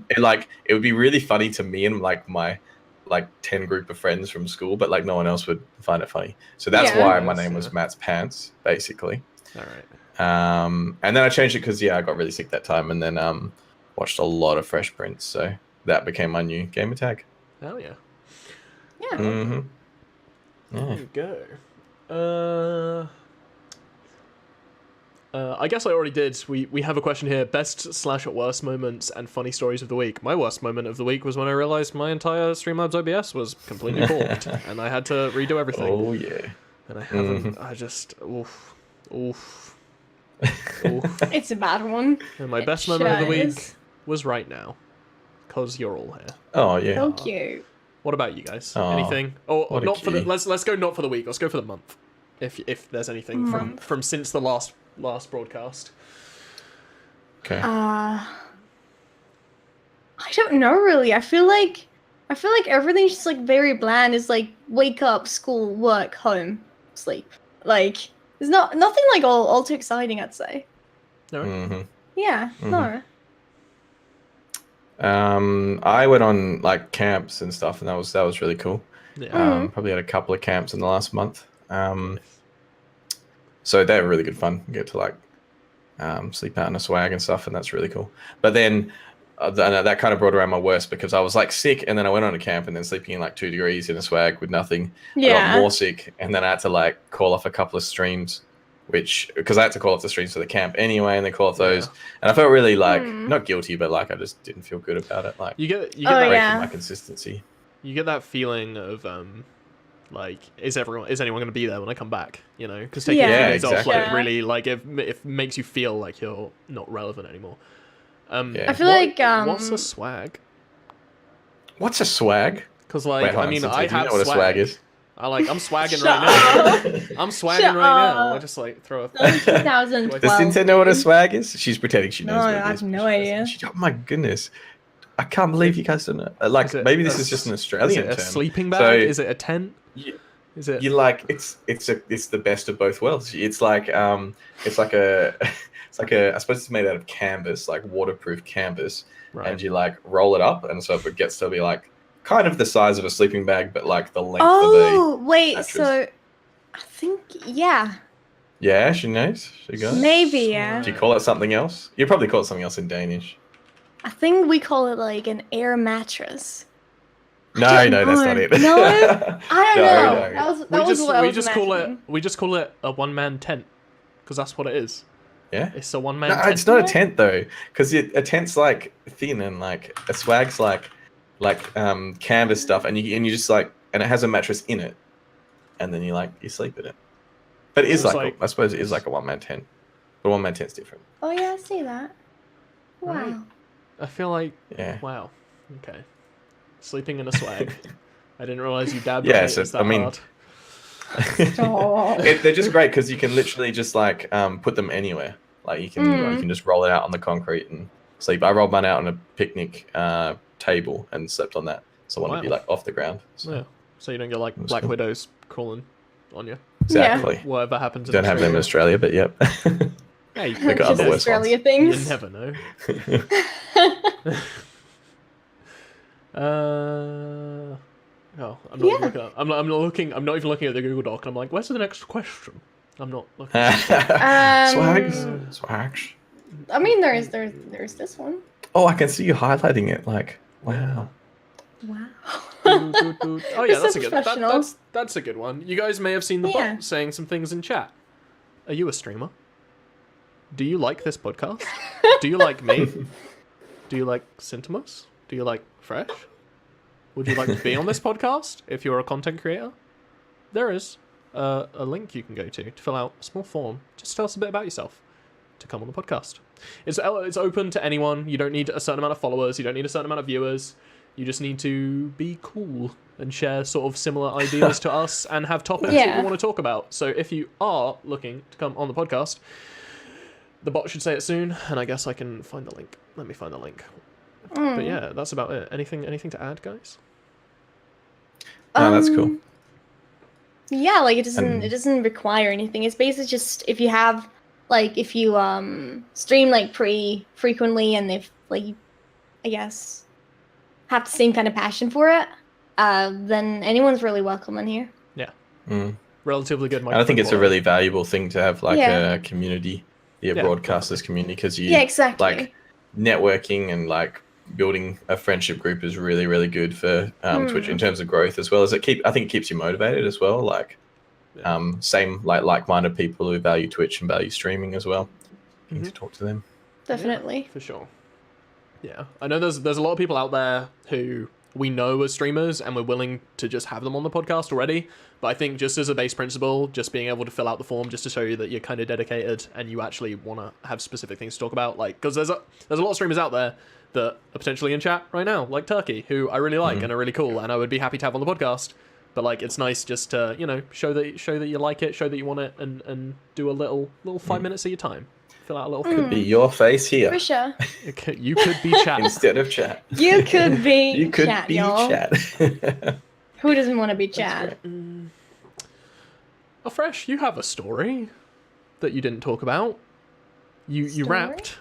it would be really funny to me and like my 10 group of friends from school, but like no one else would find it funny. So that's Yeah. why my name was Matt's Pants, basically. All right. And then I changed it because I got really sick that time, and then watched a lot of Fresh Prince, so that became my new gamer tag. Hell yeah. Yeah. Mm-hmm. There Yeah. you go. I guess I already did. We have a question here. Best/worst moments and funny stories of the week. My worst moment of the week was when I realized my entire Streamlabs OBS was completely corked, and I had to redo everything. Oh yeah. And I haven't. I just oof. It's a bad one. And my It best moment of the sure week is. was right now, cause you're all here. Oh yeah. So cute. What about you guys? Aw, Anything? Or what a not for the. cutie. Let's go not for the week. Let's go for the month. If there's anything Month. from since the last broadcast. Okay. I don't know really. I feel like everything's just like very bland. It's like wake up, school, work, home, sleep. Like there's nothing like all too exciting, I'd say. No. Mm-hmm. Yeah, no. I went on like camps and stuff, and that was really cool. Yeah. Probably had a couple of camps in the last month. So they were really good fun. You get to like sleep out in a swag and stuff, and that's really cool. But then that kind of brought around my worst because I was like sick, and then I went on a camp, and then sleeping in like 2 degrees in a swag with nothing. I Yeah. got more sick, and then I had to like call off a couple of streams, because I had to call off the streams for the camp anyway, and then call off those. Yeah. And I felt really like not guilty, but like I just didn't feel good about it. Like You get Oh, that, breaking yeah. my consistency. you get that feeling of like is anyone going to be there when I come back? You know, because taking Yeah. days off exactly. like Yeah. really like it makes you feel like you're not relevant anymore. Yeah. I feel like what's a swag? What's a swag? Because like Wait, hold I on, mean Cynthia, I do you have know what a swag is? I'm swagging Shut right now. up. I'm swagging Shut right now. up. I just like throw a. Only 2012. Does Cynthia know what a swag is? She's pretending she knows No, what it I is. have but no she doesn't. idea. Oh my goodness. I can't believe you guys don't know. Like, Is it maybe this a is just an Is Australian it a term. sleeping bag? So, Is it a tent? you, Is it? you like it's the best of both worlds. It's like a I suppose it's made out of canvas, like waterproof canvas, Right. and you like roll it up, and so it gets to be like kind of the size of a sleeping bag, but like the length Oh, of a wait, mattress. so I think yeah. Yeah, she knows. She got it. Maybe, yeah. Do you call it something else? You probably call it something else in Danish. I think we call it like an air mattress. No, don't no, that's know. not it. No? I don't know. No. That was what I was we just call it a one-man tent because that's what it is. Yeah. It's a one-man No, tent. it's not a tent though, because a tent's like thin and like a swag's like canvas stuff, and you just like, and it has a mattress in it, and then you sleep in it. But it is It's like I suppose it is like a one-man tent, but one-man tent's different. Oh yeah, I see that. Wow. Right. I feel like Yeah. wow. Okay. Sleeping in a swag. I didn't realize you dabbed Yeah, on it. so, It's that I mean- hard. Stop. They're just great because you can literally just like put them anywhere. Like you can just roll it out on the concrete and sleep. I rolled mine out on a picnic table and slept on that, so I wanted to be Wow. like off the ground. So, Yeah. So you don't get like That's black cool. widows crawling on you. exactly. Whatever happens. Don't have them in Australia, but yep. Yeah, you They got Just other worse Australia ones. You things. never know. Oh, I'm not even looking up. I'm not looking. I'm not even looking at the Google Doc. And I'm like, where's the next question? I'm not looking. Swags. I mean, there's this one. Oh, I can see you highlighting it. Like, wow. Wow. Oh yeah, You're that's so a good. professional. That's a good one. You guys may have seen the Yeah. bot saying some things in chat. Are you a streamer? Do you like this podcast? Do you like me? Do you like Sintimus? Do you like Fresh? Would you like to be on this podcast if you're a content creator? There is a link you can go to fill out a small form. Just tell us a bit about yourself to come on the podcast. It's open to anyone. You don't need a certain amount of followers. You don't need a certain amount of viewers. You just need to be cool and share sort of similar ideas to us and have topics that you want to talk about. So if you are looking to come on the podcast, the bot should say it soon, and I guess I can find the link. Let me find the link. But yeah, that's about it. Anything to add, guys? No, that's cool. Yeah, like it doesn't require anything. It's basically just if you have if you stream like pretty frequently and if I guess have the same kind of passion for it, then anyone's really welcome in here. Yeah. Relatively good. I think it's a really valuable thing to have a community, broadcasters community, because you exactly networking and building a friendship group is really, really good for Twitch in terms of growth, as well as I think it keeps you motivated as well. Same like-minded people who value Twitch and value streaming as well. You need to talk to them. Definitely. For sure. Yeah, I know there's a lot of people out there who we know as streamers and we're willing to just have them on the podcast already. But I think just as a base principle, just being able to fill out the form just to show you that you're kind of dedicated and you actually want to have specific things to talk about. Because there's a lot of streamers out there that are potentially in chat right now, like Turkey, who I really like and are really cool, and I would be happy to have on the podcast. But it's nice just to show that you like it, show that you want it, and do a little 5 minutes of your time. Fill out a little. Could be your face here. For sure. You could be chat instead of chat. You could be. You could chat, be y'all. chat. Who doesn't want to be chat? Oh, Fresh, you have a story that you didn't talk about. You rapped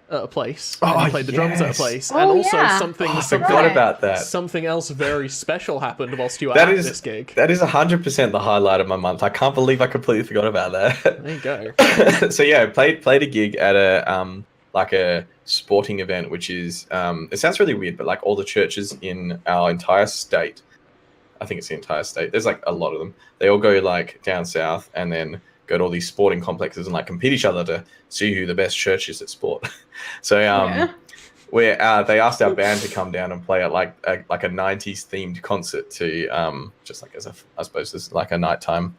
at a place. And you played the drums at a place. And also forgot about that. Something else very special happened whilst you were at this gig. That is 100% the highlight of my month. I can't believe I completely forgot about that. There you go. So yeah, played a gig at a sporting event, which is it sounds really weird, but all the churches in our entire state, I think it's the entire state, there's a lot of them. They all go down south and then go to all these sporting complexes and compete each other to see who the best church is at sport. So where they asked our band to come down and play at a 90s themed concert to just as I suppose this is a nighttime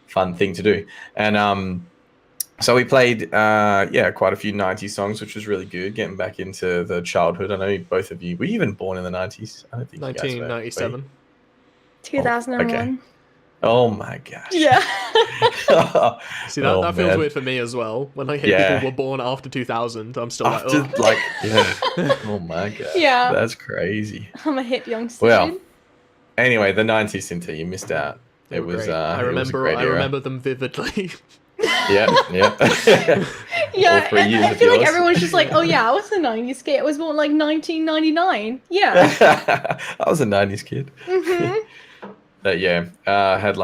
fun thing to do. And so we played quite a few 90s songs, which was really good, getting back into the childhood. I know both of you were you even born in the 90s? I don't think 1997. 2001. Okay. Oh my gosh. Yeah. See, that feels weird for me as well. When I hear people were born after 2000, I'm still oh my god. Yeah. That's crazy. I'm a hip youngster. Well, anyway, the 90s, Cynthia, you missed out. It was I remember them vividly. Yeah. Yeah, I feel like everyone's just like, oh yeah, I was a 90s kid. I was born 1999. Yeah. I was a 90s kid. Mm-hmm. But yeah, had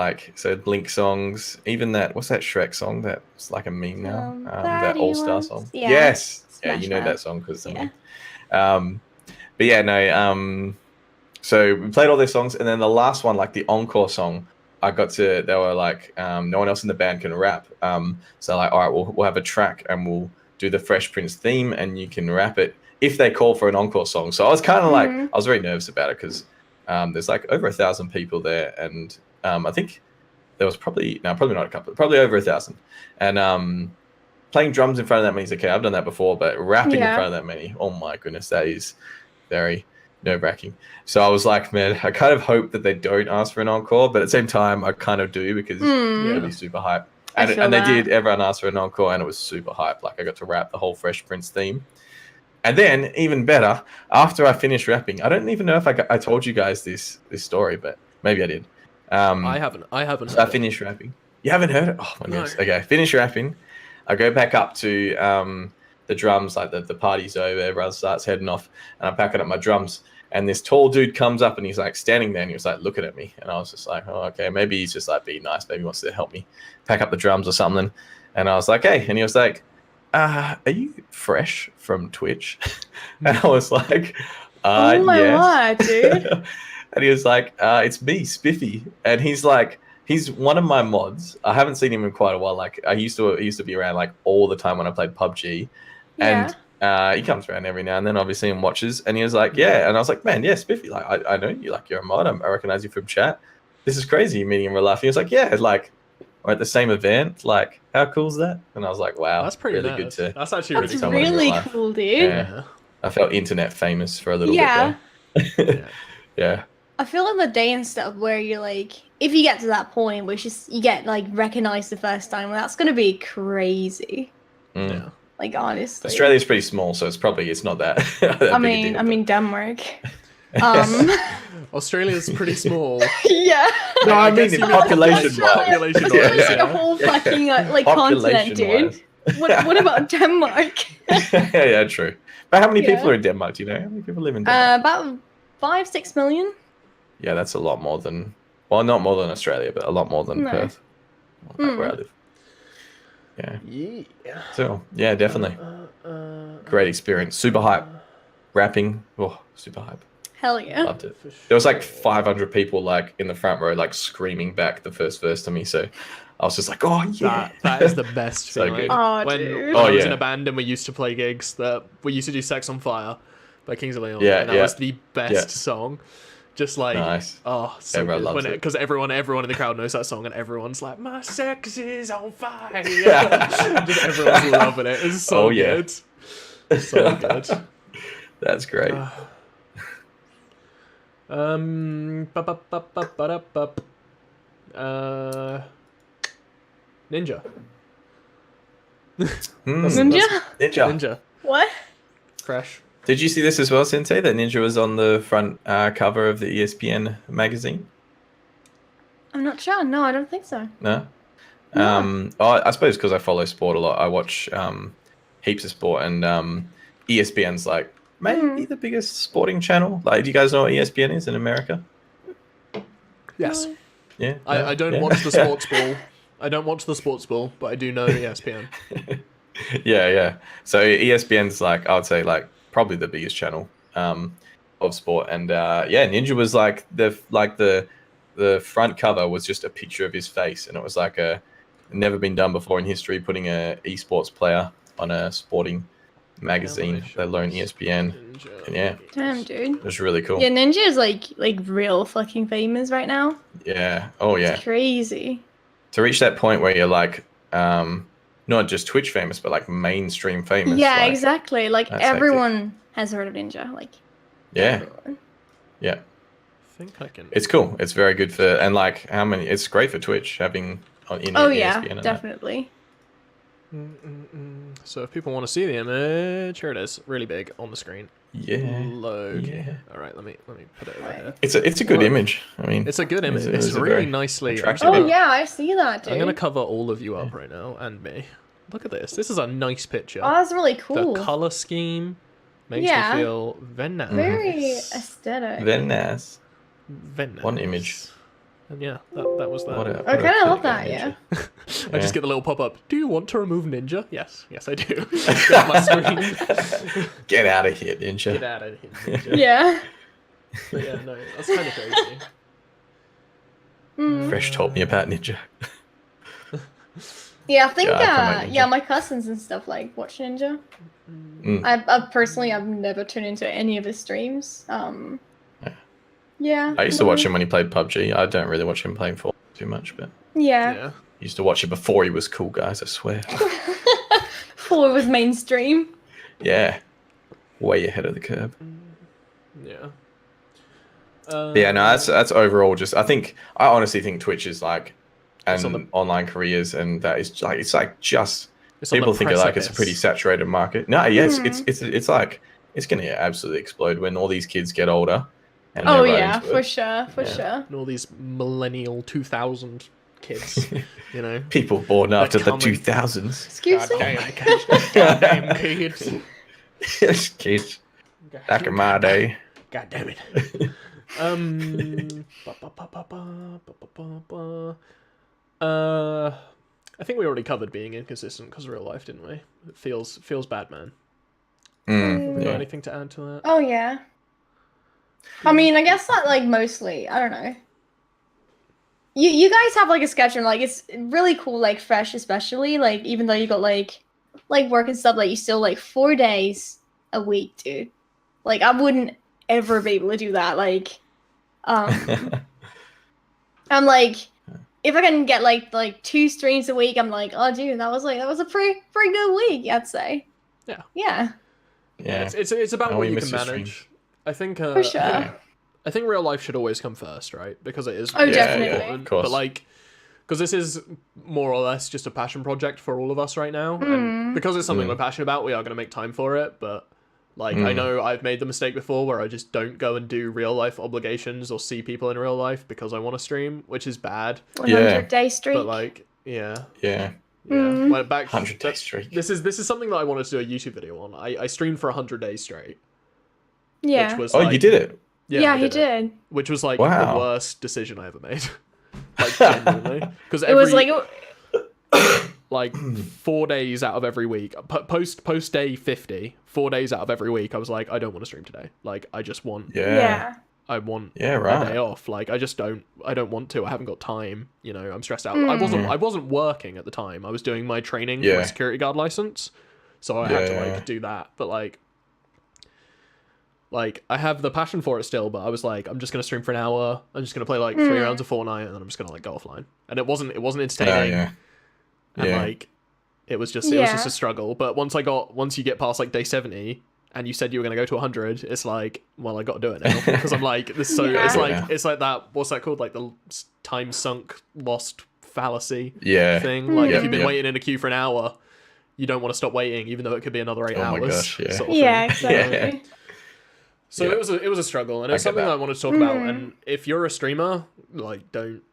Blink songs, even what's that Shrek song that's a meme now? That All-Star song. Yeah. Yes. Smash You know that. that song because but yeah, no, so we played all those songs, and then the last one, the encore song, they were no one else in the band can rap. So all right, we'll have a track and we'll do the Fresh Prince theme and you can rap it if they call for an encore song. So I was kind of I was very nervous about it because there's over 1,000 people there, and I think there was probably not a couple, probably over 1,000. And playing drums in front of that many is okay. I've done that before, but rapping in front of that many, oh my goodness, that is very nerve-wracking. So I was man, I kind of hope that they don't ask for an encore, but at the same time, I kind of do because it'll be super hype. And they did. Everyone asked for an encore, and it was super hype. I got to rap the whole Fresh Prince theme. And then, even better, after I finished rapping, I don't even know if I told you guys this story, but maybe I did. I haven't. So I finished rapping. You haven't heard it? Oh my goodness. Okay, finish rapping. I go back up to the drums, the party's over, everyone starts heading off, and I'm packing up my drums. And this tall dude comes up and he's standing there and he was looking at me. And I was just oh, okay, maybe he's just being nice. Maybe he wants to help me pack up the drums or something. And I was hey. And he was are you Fresh from Twitch? And I was oh my yes. word, dude. And he was it's me, Spiffy. And he's He's one of my mods. I haven't seen him in quite a while. Like he used to be around like all the time when I played PUBG, and he comes around every now and then, obviously, and watches. And he was like, "Yeah," and I was like, "Man, yeah, Spiffy, like I know you, like you're a mod. I recognize you from chat. This is crazy. You meeting in real life." He was like, "Yeah, like we're at the same event. Like how cool is that?" And I was like, "Wow, That's pretty really good to." That's actually really That's cool. really cool, dude. Yeah. I felt internet famous for a little bit there. Yeah. I feel like the day and stuff where you're like, if you get to that point, which is you get like recognized the first time, well, that's gonna be crazy. Yeah. Like honestly, Australia's pretty small, so it's not that. I mean Denmark. Australia's pretty small. Yeah. No, I mean population-wise. Australia's like a whole fucking like continent, dude. What about Denmark? Yeah, true. But how many people are in Denmark? Do you know how many people live in Denmark? About 5-6 million. Yeah, that's a lot more than, well, not more than Australia, but a lot more than Perth, like where I live. Yeah. So, yeah, definitely. Great experience. Super hype. Rapping. Oh, super hype. Hell yeah. Loved it. There was like 500 people like in the front row, like screaming back the first verse to me. So I was just like, oh, yeah. That is the best So feeling. good. Oh, when dude. I was in a band and we used to play gigs, that we used to do Sex on Fire by Kings of Leon. Yeah, and that was the best song. Just like, nice. Oh, so Everyone good. loves it. Because everyone in the crowd knows that song, and everyone's like, "My sex is on fire." Just everyone's loving it. It's so good. So good. That's great. Ninja. Ninja? What? Fresh. Did you see this as well, Sensei? That Ninja was on the front cover of the ESPN magazine? I'm not sure. No, I don't think so. No? I suppose because I follow sport a lot. I watch heaps of sport, and ESPN's like maybe the biggest sporting channel. Like, do you guys know what ESPN is in America? Yes. Yeah. I don't watch the sports ball. I don't watch the sports ball, but I do know ESPN. Yeah. So ESPN's like, I would say, like probably the biggest channel of sport, and Ninja was like the front cover was just a picture of his face, and it was like a never been done before in history, putting a esports player on a sporting magazine. They learn ESPN. And Damn, dude. It was really cool. Yeah, Ninja is like real fucking famous right now. Yeah. Oh yeah. It's crazy. To reach that point where you're like not just Twitch famous, but like mainstream famous. Yeah, like, exactly. Like everyone has heard of Ninja. Like everyone. Yeah. I think I can. It's cool. It's very good for, and like how many? It's great for Twitch having on in. Oh ESPN yeah, and definitely. So if people want to see the image, here it is, really big on the screen. Yeah. Load. Yeah. All right, let me put it over here. It's a good image. I mean, It's a good image. it's It's a really very nicely. attractive Oh image. yeah, I see that, dude. I'm gonna cover all of you up right now and me. Look at this. This is a nice picture. Oh, that's really cool. The color scheme makes me feel very nice. Very aesthetic. Very nice. Very nice. One image. And yeah, that was that. I kind of love that. Yeah. I just get the little pop-up. Do you want to remove Ninja? Yes, I do. Got my screen. Get out of here, Ninja. Get out of here, Ninja. Yeah. But yeah, no, that's kind of crazy. Fresh told me about Ninja. Yeah, I think Ninja. my cousins and stuff like watch Ninja. I personally I've never tuned into any of his streams. Yeah. I used to watch him when he played PUBG. I don't really watch him playing Fortnite too much, but Yeah. I used to watch it before he was cool, guys. I swear. Before it was mainstream. Yeah, way ahead of the curve. Yeah. Yeah, no, that's overall just. I honestly think Twitch is like, and online careers, and that is like it's people think it's a pretty saturated market. No, yes, it's like it's gonna absolutely explode when all these kids get older. And Oh yeah, for sure. And all these millennial 2000 kids, you know. People born after the 2000s. Excuse me? Goddamn kids. Kids. Back in my day. God damn it. I think we already covered being inconsistent because of real life, didn't we? It feels bad, man. Got anything to add to that? Oh yeah. I mean, I guess that like mostly, I don't know. you guys have like a schedule, like it's really cool, like Fresh especially, like even though you got like work and stuff, like you still like 4 days a week, dude. Like I wouldn't ever be able to do that. Like I'm like, if I can get like 2 streams a week, I'm like, oh dude, that was a pretty good week, I'd say. Yeah. Yeah. Yeah. It's about what you can manage. I think For sure. I think real life should always come first, right? Because it is definitely. important. Of course. But like, because this is more or less just a passion project for all of us right now, and because it's something we're passionate about, we are going to make time for it. But like, I know I've made the mistake before where I just don't go and do real life obligations or see people in real life because I want to stream, which is bad. 100-day streak. But like, yeah. Mm. Back 100-day streak. This is something that I wanted to do a YouTube video on. I streamed for 100 days straight. Yeah. Which was you did it? Yeah, I he did. Which was like Wow. the worst decision I ever made. Like genuinely, because It was like like 4 days out of every week, post day 50, 4 days out of every week, I was like, I don't want to stream today. Like I just want I want a day off. Like I don't want to. I haven't got time. You know, I'm stressed out. I wasn't working at the time. I was doing my training for my security guard license, so I had to like do that. But like I have the passion for it still, but I was like, I'm just gonna stream for an hour. I'm just gonna play like 3 rounds of Fortnite, and then I'm just gonna like go offline. And it wasn't entertaining. And like it was just a struggle. But once you get past like day 70, and you said you were gonna go to 100, it's like, well, I got to do it now because I'm like this. So it's like that. What's that called? Like the time sunk lost fallacy thing. Like if you've been waiting in a queue for an hour, you don't want to stop waiting, even though it could be another 8 hours. My gosh, sort of exactly. So it was a struggle, and it's something that I wanted to talk about. And if you're a streamer, like don't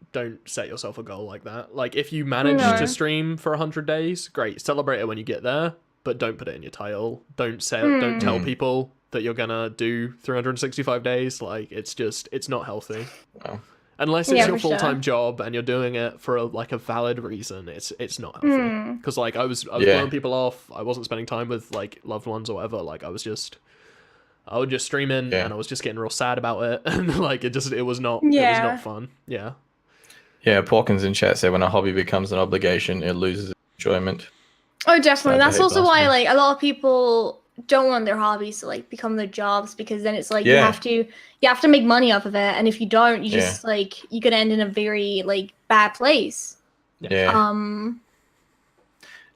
set yourself a goal like that. Like if you manage to stream for 100 days, great, celebrate it when you get there, but don't put it in your title. Don't tell people that you're gonna do 365 days. Like it's not healthy. Wow. Unless it's your full-time job and you're doing it for a valid reason, it's not healthy. Because like I was blowing people off. I wasn't spending time with like loved ones or whatever. Like I would just stream in, and I was just getting real sad about it, and like it was not fun. Yeah. Porkins in chat said when a hobby becomes an obligation, it loses enjoyment. Oh, definitely. That's also why like a lot of people don't want their hobbies to like become their jobs, because then it's like you have to make money off of it, and if you don't, you just like you could end in a very like bad place. Yeah.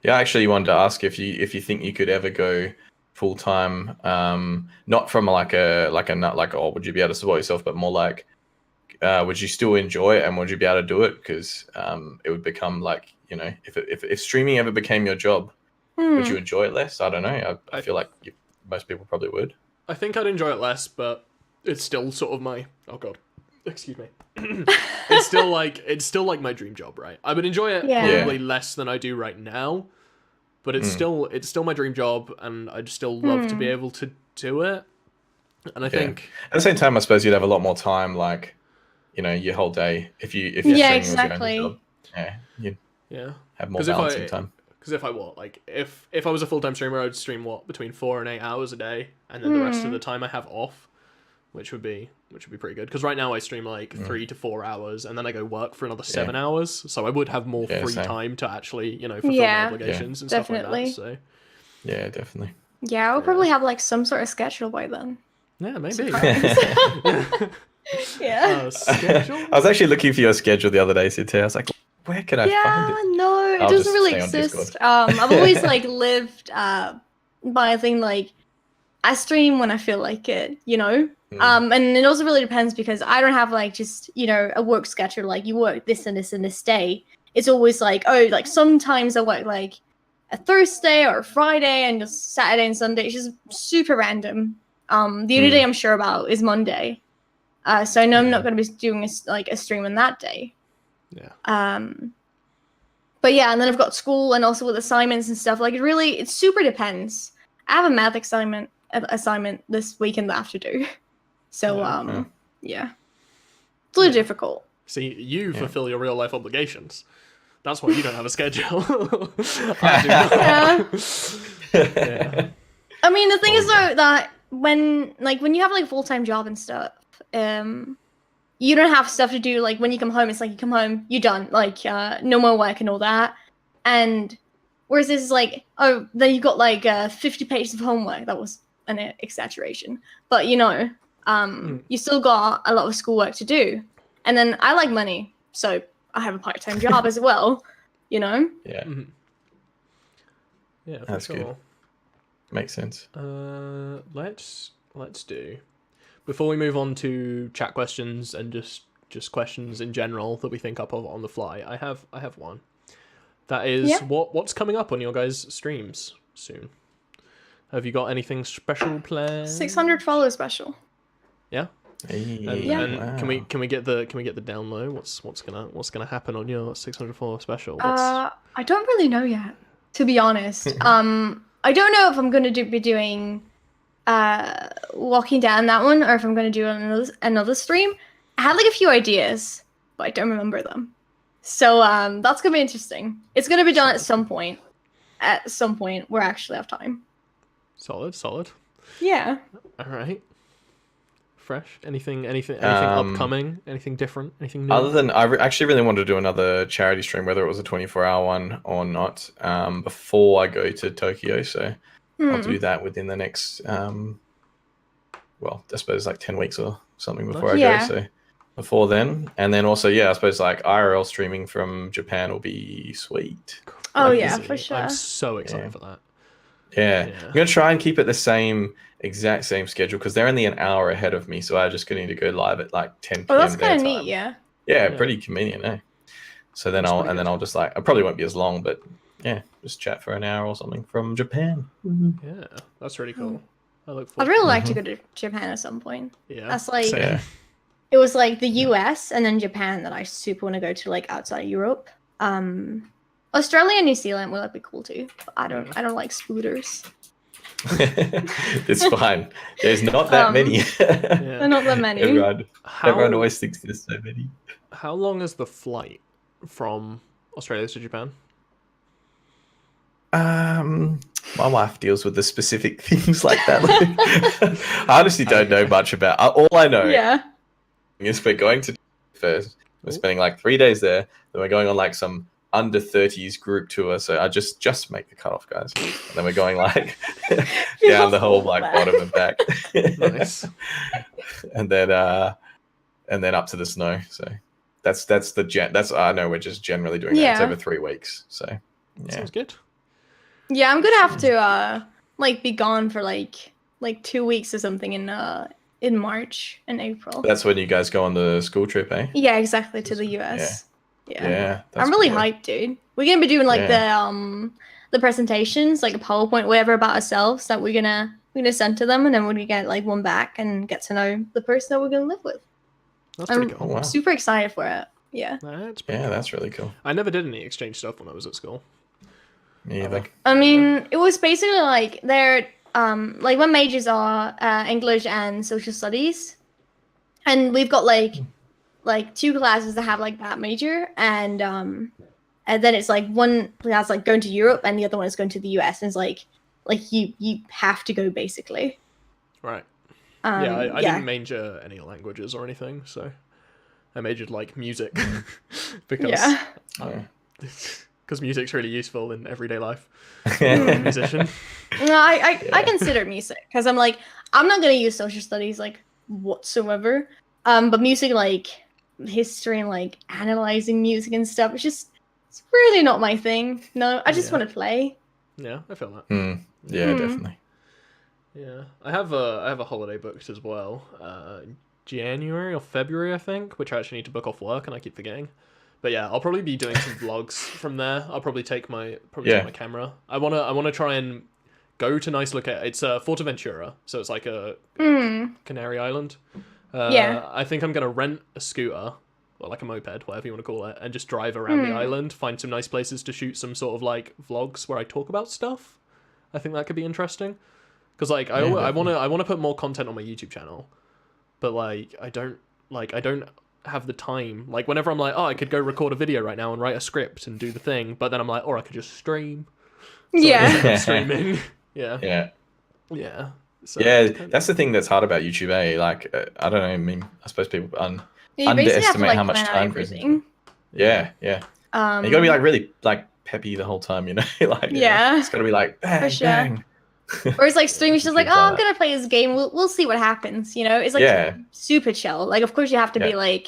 I actually wanted to ask if you think you could ever go full time, not from like would you be able to support yourself, but more like would you still enjoy it, and would you be able to do it? Because it would become like, you know, if streaming ever became your job, would you enjoy it less? I don't know. I feel like most people probably would. I think I'd enjoy it less, but it's still sort of my excuse me. it's still like my dream job, right? I would enjoy it probably less than I do right now, but it's still my dream job, and I'd still love to be able to do it. And I think at the same time, I suppose you'd have a lot more time, like, you know, your whole day if you exactly. was your you'd have more balance in time. Because if I was a full-time streamer, I'd stream between 4 and 8 hours a day, and then the rest of the time I have off, which would be pretty good. Because right now I stream like 3 to 4 hours, and then I go work for another 7 hours, so I would have more free time to actually, you know, fulfill my obligations and stuff like that. So yeah, definitely. Yeah, I'll probably have like some sort of schedule by then. Yeah, maybe. Schedule? I was actually looking for your schedule the other day, Sita. I was like, where can I find it? No, it doesn't really exist. I've always like lived by a thing like I stream when I feel like it, you know? And it also really depends, because I don't have like just, you know, a work schedule like you work this and this and this day. It's always like, oh, like sometimes I work like a Thursday or a Friday, and just Saturday and Sunday. It's just super random. The only day I'm sure about is Monday. So I know I'm not going to be doing a stream on that day. Yeah. But yeah, and then I've got school and also with assignments and stuff. Like it super depends. I have a math assignment this weekend that I have to do. So yeah. It's a little difficult. See, you fulfill your real life obligations. That's why you don't have a schedule. I do not. Yeah. I mean, the thing is though that when you have like full-time job and stuff, you don't have stuff to do. Like when you come home, it's like you come home, you're done. Like no more work and all that. And whereas this is like, oh, then you got like 50 pages of homework. That was an exaggeration, but you know, you still got a lot of schoolwork to do. And then I like money, so I have a part-time job as well. You know. Yeah. Mm-hmm. Yeah, for That's sure. good. Makes sense. Let's do, before we move on to chat questions and just questions in general that we think up of on the fly. I have one. That is what's coming up on your guys' streams soon. Have you got anything special planned? 600 follow special. Yeah. Hey, And wow. can we get the down low? What's gonna happen on your 600 follow special? I don't really know yet, to be honest. I don't know if I'm gonna be doing walking down that one, or if I'm gonna do another stream. I had like a few ideas, but I don't remember them. So that's gonna be interesting. It's gonna be done at some point. At some point, we're actually have time. Solid. Yeah. All right. Fresh. Anything upcoming? Anything different? Anything new? Other than I actually really wanted to do another charity stream, whether it was a 24-hour one or not, before I go to Tokyo. So I'll do that within the next, well, I suppose like 10 weeks or something before I go. So before then, and then also, I suppose like IRL streaming from Japan will be sweet. Oh yeah, for sure. I'm so excited for that. Yeah. I'm gonna try and keep it the exact same schedule, because they're only an hour ahead of me, so I just need to go live at like 10 p.m. Oh, that's kind of their time. neat, yeah. Yeah, pretty convenient, eh? So then I'll just like, I probably won't be as long, but yeah, just chat for an hour or something from Japan. Yeah, that's really cool. I look forward. I'd really like to go to Japan at some point. Yeah, that's like yeah. It was like the US and then Japan that I super want to go to, like outside of Europe. Australia and New Zealand would be cool too. But I don't like scooters. It's fine. There's not that many. They're not that many. Everyone always thinks there's so many. How long is the flight from Australia to Japan? My wife deals with the specific things like that. I honestly don't know much about. All I know is we're going to first. We're spending like 3 days there. Then we're going on like some under 30s group tour. So I just make the cutoff, guys. And then we're going like down the whole like bottom and back. Nice. And then up to the snow. So that's I know we're just generally doing that. It's over 3 weeks. So yeah. Sounds good. Yeah, I'm gonna have to like be gone for like 2 weeks or something in March and April. That's when you guys go on the school trip, eh? Yeah, exactly, to the US. Yeah. I'm really hyped, dude. We're gonna be doing like the presentations, like a PowerPoint, whatever, about ourselves that we're gonna send to them, and then we're gonna get like one back and get to know the person that we're gonna live with. That's pretty cool. Wow. Super excited for it. Yeah. That's cool. That's really cool. I never did any exchange stuff when I was at school. Me either. I mean, it was basically like they're like my majors are English and social studies, and we've got like 2 classes that have like that major, and then it's like one class like going to Europe and the other one is going to the US, and it's like you have to go basically. Right. I didn't major any languages or anything, so I majored like music because because music's really useful in everyday life. I'm a musician. No, I consider music, because I'm like, I'm not gonna use social studies like whatsoever. But music, like history and like analyzing music and stuff, it's really not my thing. No, I just want to play. Yeah, I feel that. Definitely. Yeah, I have a holiday booked as well. January or February, I think, which I actually need to book off work, and I keep forgetting. But yeah, I'll probably be doing some vlogs from there. I'll probably take my camera. I wanna try and go to it's Fortaventura, so it's like a Canary Island. I think I'm gonna rent a scooter, or like a moped, whatever you want to call it, and just drive around the island, find some nice places to shoot some sort of like vlogs where I talk about stuff. I think that could be interesting, because like I want to put more content on my YouTube channel, but like I don't have the time. Like whenever I'm like, I could go record a video right now and write a script and do the thing, but then I'm like, or I could just stream. So streaming. Yeah. So that's the thing that's hard about YouTube, eh? Like I don't know. I mean, I suppose people You basically have to underestimate like how much plan out time goes into everything. Yeah. And you gotta be like really like peppy the whole time, you know? Like Yeah. it's gotta be like bang, sure. bang. Whereas like streaming, she's like, Kids oh, like I'm that. gonna play this game. We'll see what happens. You know, it's like super chill. Like, of course, you have to be Yeah. like,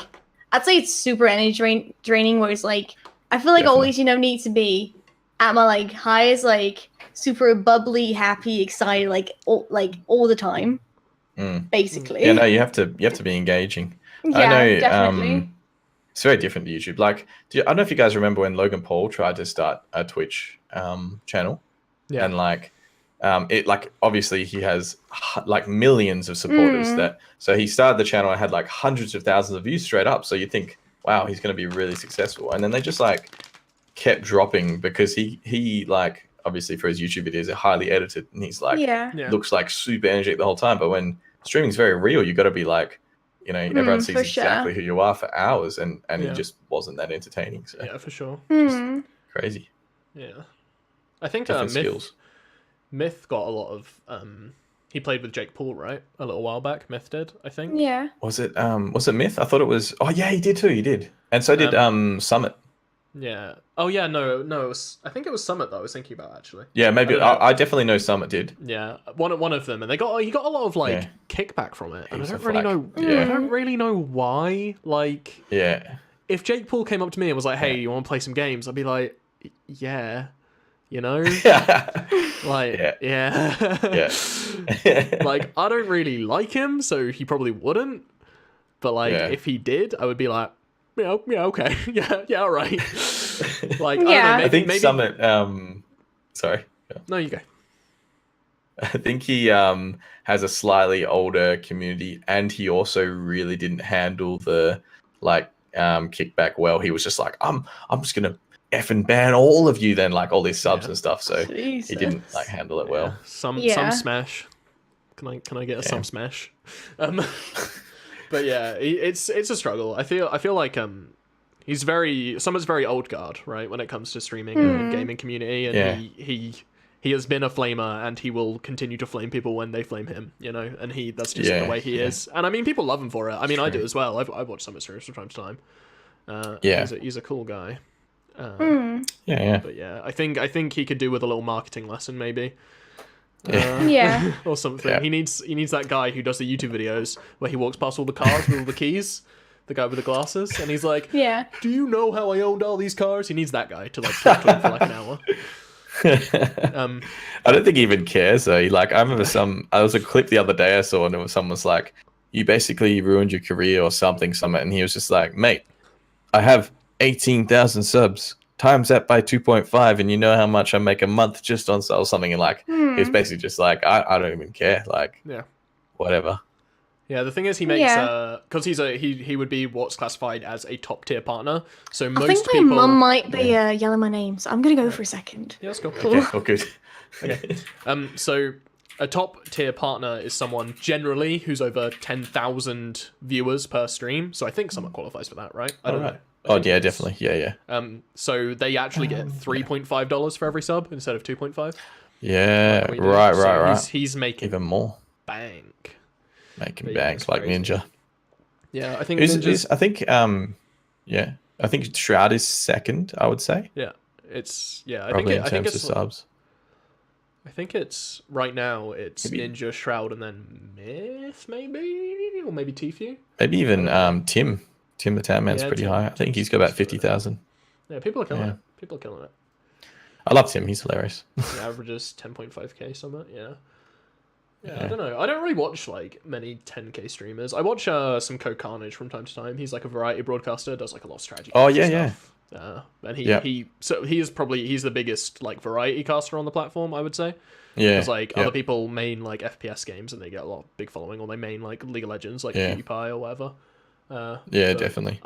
I'd say it's super energy draining. Whereas like, I feel like Definitely. always, need to be at my like highest, like super bubbly, happy, excited, like all the time, basically. Yeah, no, you have to be engaging. I Yeah, know definitely. it's very different to YouTube. Like, I don't know if you guys remember when Logan Paul tried to start a Twitch channel, and like, it like obviously he has like millions of supporters so he started the channel and had like hundreds of thousands of views straight up. So you think, wow, he's going to be really successful, and then they just like kept dropping because he like obviously for his YouTube videos are highly edited, and he's like looks like super energetic the whole time. But when streaming's very real, you got to be like, everyone sees exactly who you are for hours, and he just wasn't that entertaining. So yeah, for sure. just crazy. Yeah, I think skills. Myth got a lot of he played with Jake Paul, right? A little while back. Myth did, I think. Yeah. Was it Myth? I thought it was. Oh yeah, he did too. He did, and so did Summit. Yeah. Oh yeah, no, it was, I think it was Summit that I was thinking about actually. Yeah, maybe I definitely know Summit did. Yeah, one of them, and he got a lot of like kickback from it, and I don't really know. Yeah. I don't really know why. Like, if Jake Paul came up to me and was like, "Hey, you want to play some games?" I'd be like, "Yeah." You know, like, yeah. Like, I don't really like him, so he probably wouldn't. But like, if he did, I would be like, yeah, okay, yeah, all right. Like, I don't know, maybe Summit. Sorry. No, you go. I think he has a slightly older community, and he also really didn't handle the like kickback well. He was just like, I'm just gonna effing ban all of you then, like all these subs and stuff. So he didn't like handle it well. Some smash. Can I get a some smash? But yeah, it's a struggle. I feel like Summer's very old guard, right, when it comes to streaming and gaming community, and he has been a flamer, and he will continue to flame people when they flame him, and that's just the way he is. And I mean, people love him for it. I mean, I do as well. I watch Summer streams from time to time. He's a cool guy. But yeah, I think he could do with a little marketing lesson, maybe. Or something. He needs that guy who does the YouTube videos where he walks past all the cars with all the keys, the guy with the glasses, and he's like, do you know how I owned all these cars? He needs that guy to like talk to him for like an hour. I don't think he even cares though. Like, I remember I was a clip the other day I saw, and someone was like, you basically ruined your career or something, and he was just like, mate, I have 18,000 subs. Times that by 2.5, and you know how much I make a month just on something. And like, he's basically just like, I don't even care. Like, whatever. Yeah, the thing is, he makes because he would be what's classified as a top tier partner. So most I think my mum might be yelling my name, so I'm gonna go for a second. Yeah, that's cool. Okay, all good. Okay. So a top tier partner is someone generally who's over 10,000 viewers per stream. So I think someone qualifies for that, right? I don't know. Oh yeah, definitely. Yeah. So they actually get $3.5 for every sub instead of 2.5. Yeah, right. He's making even more bank. Making banks like Ninja. Yeah, I think I think Shroud is second, I would say. Yeah, it's I think in terms of subs. I think it's right now. It's Ninja, Shroud, and then Myth, maybe, or maybe Tfue. Maybe even Tim the Tan Man's pretty high. I think he's got about 50,000. Yeah, people are killing it. People are killing it. I love Tim. He's hilarious. He averages 10.5k somewhere. Yeah, I don't know. I don't really watch like many 10k streamers. I watch some Co Carnage from time to time. He's like a variety broadcaster. Does like a lot of strategy. Stuff. And he's the biggest like variety caster on the platform, I would say. Yeah. Because like other people main like FPS games and they get a lot of big following, or they main like League of Legends, like PewDiePie or whatever. Definitely.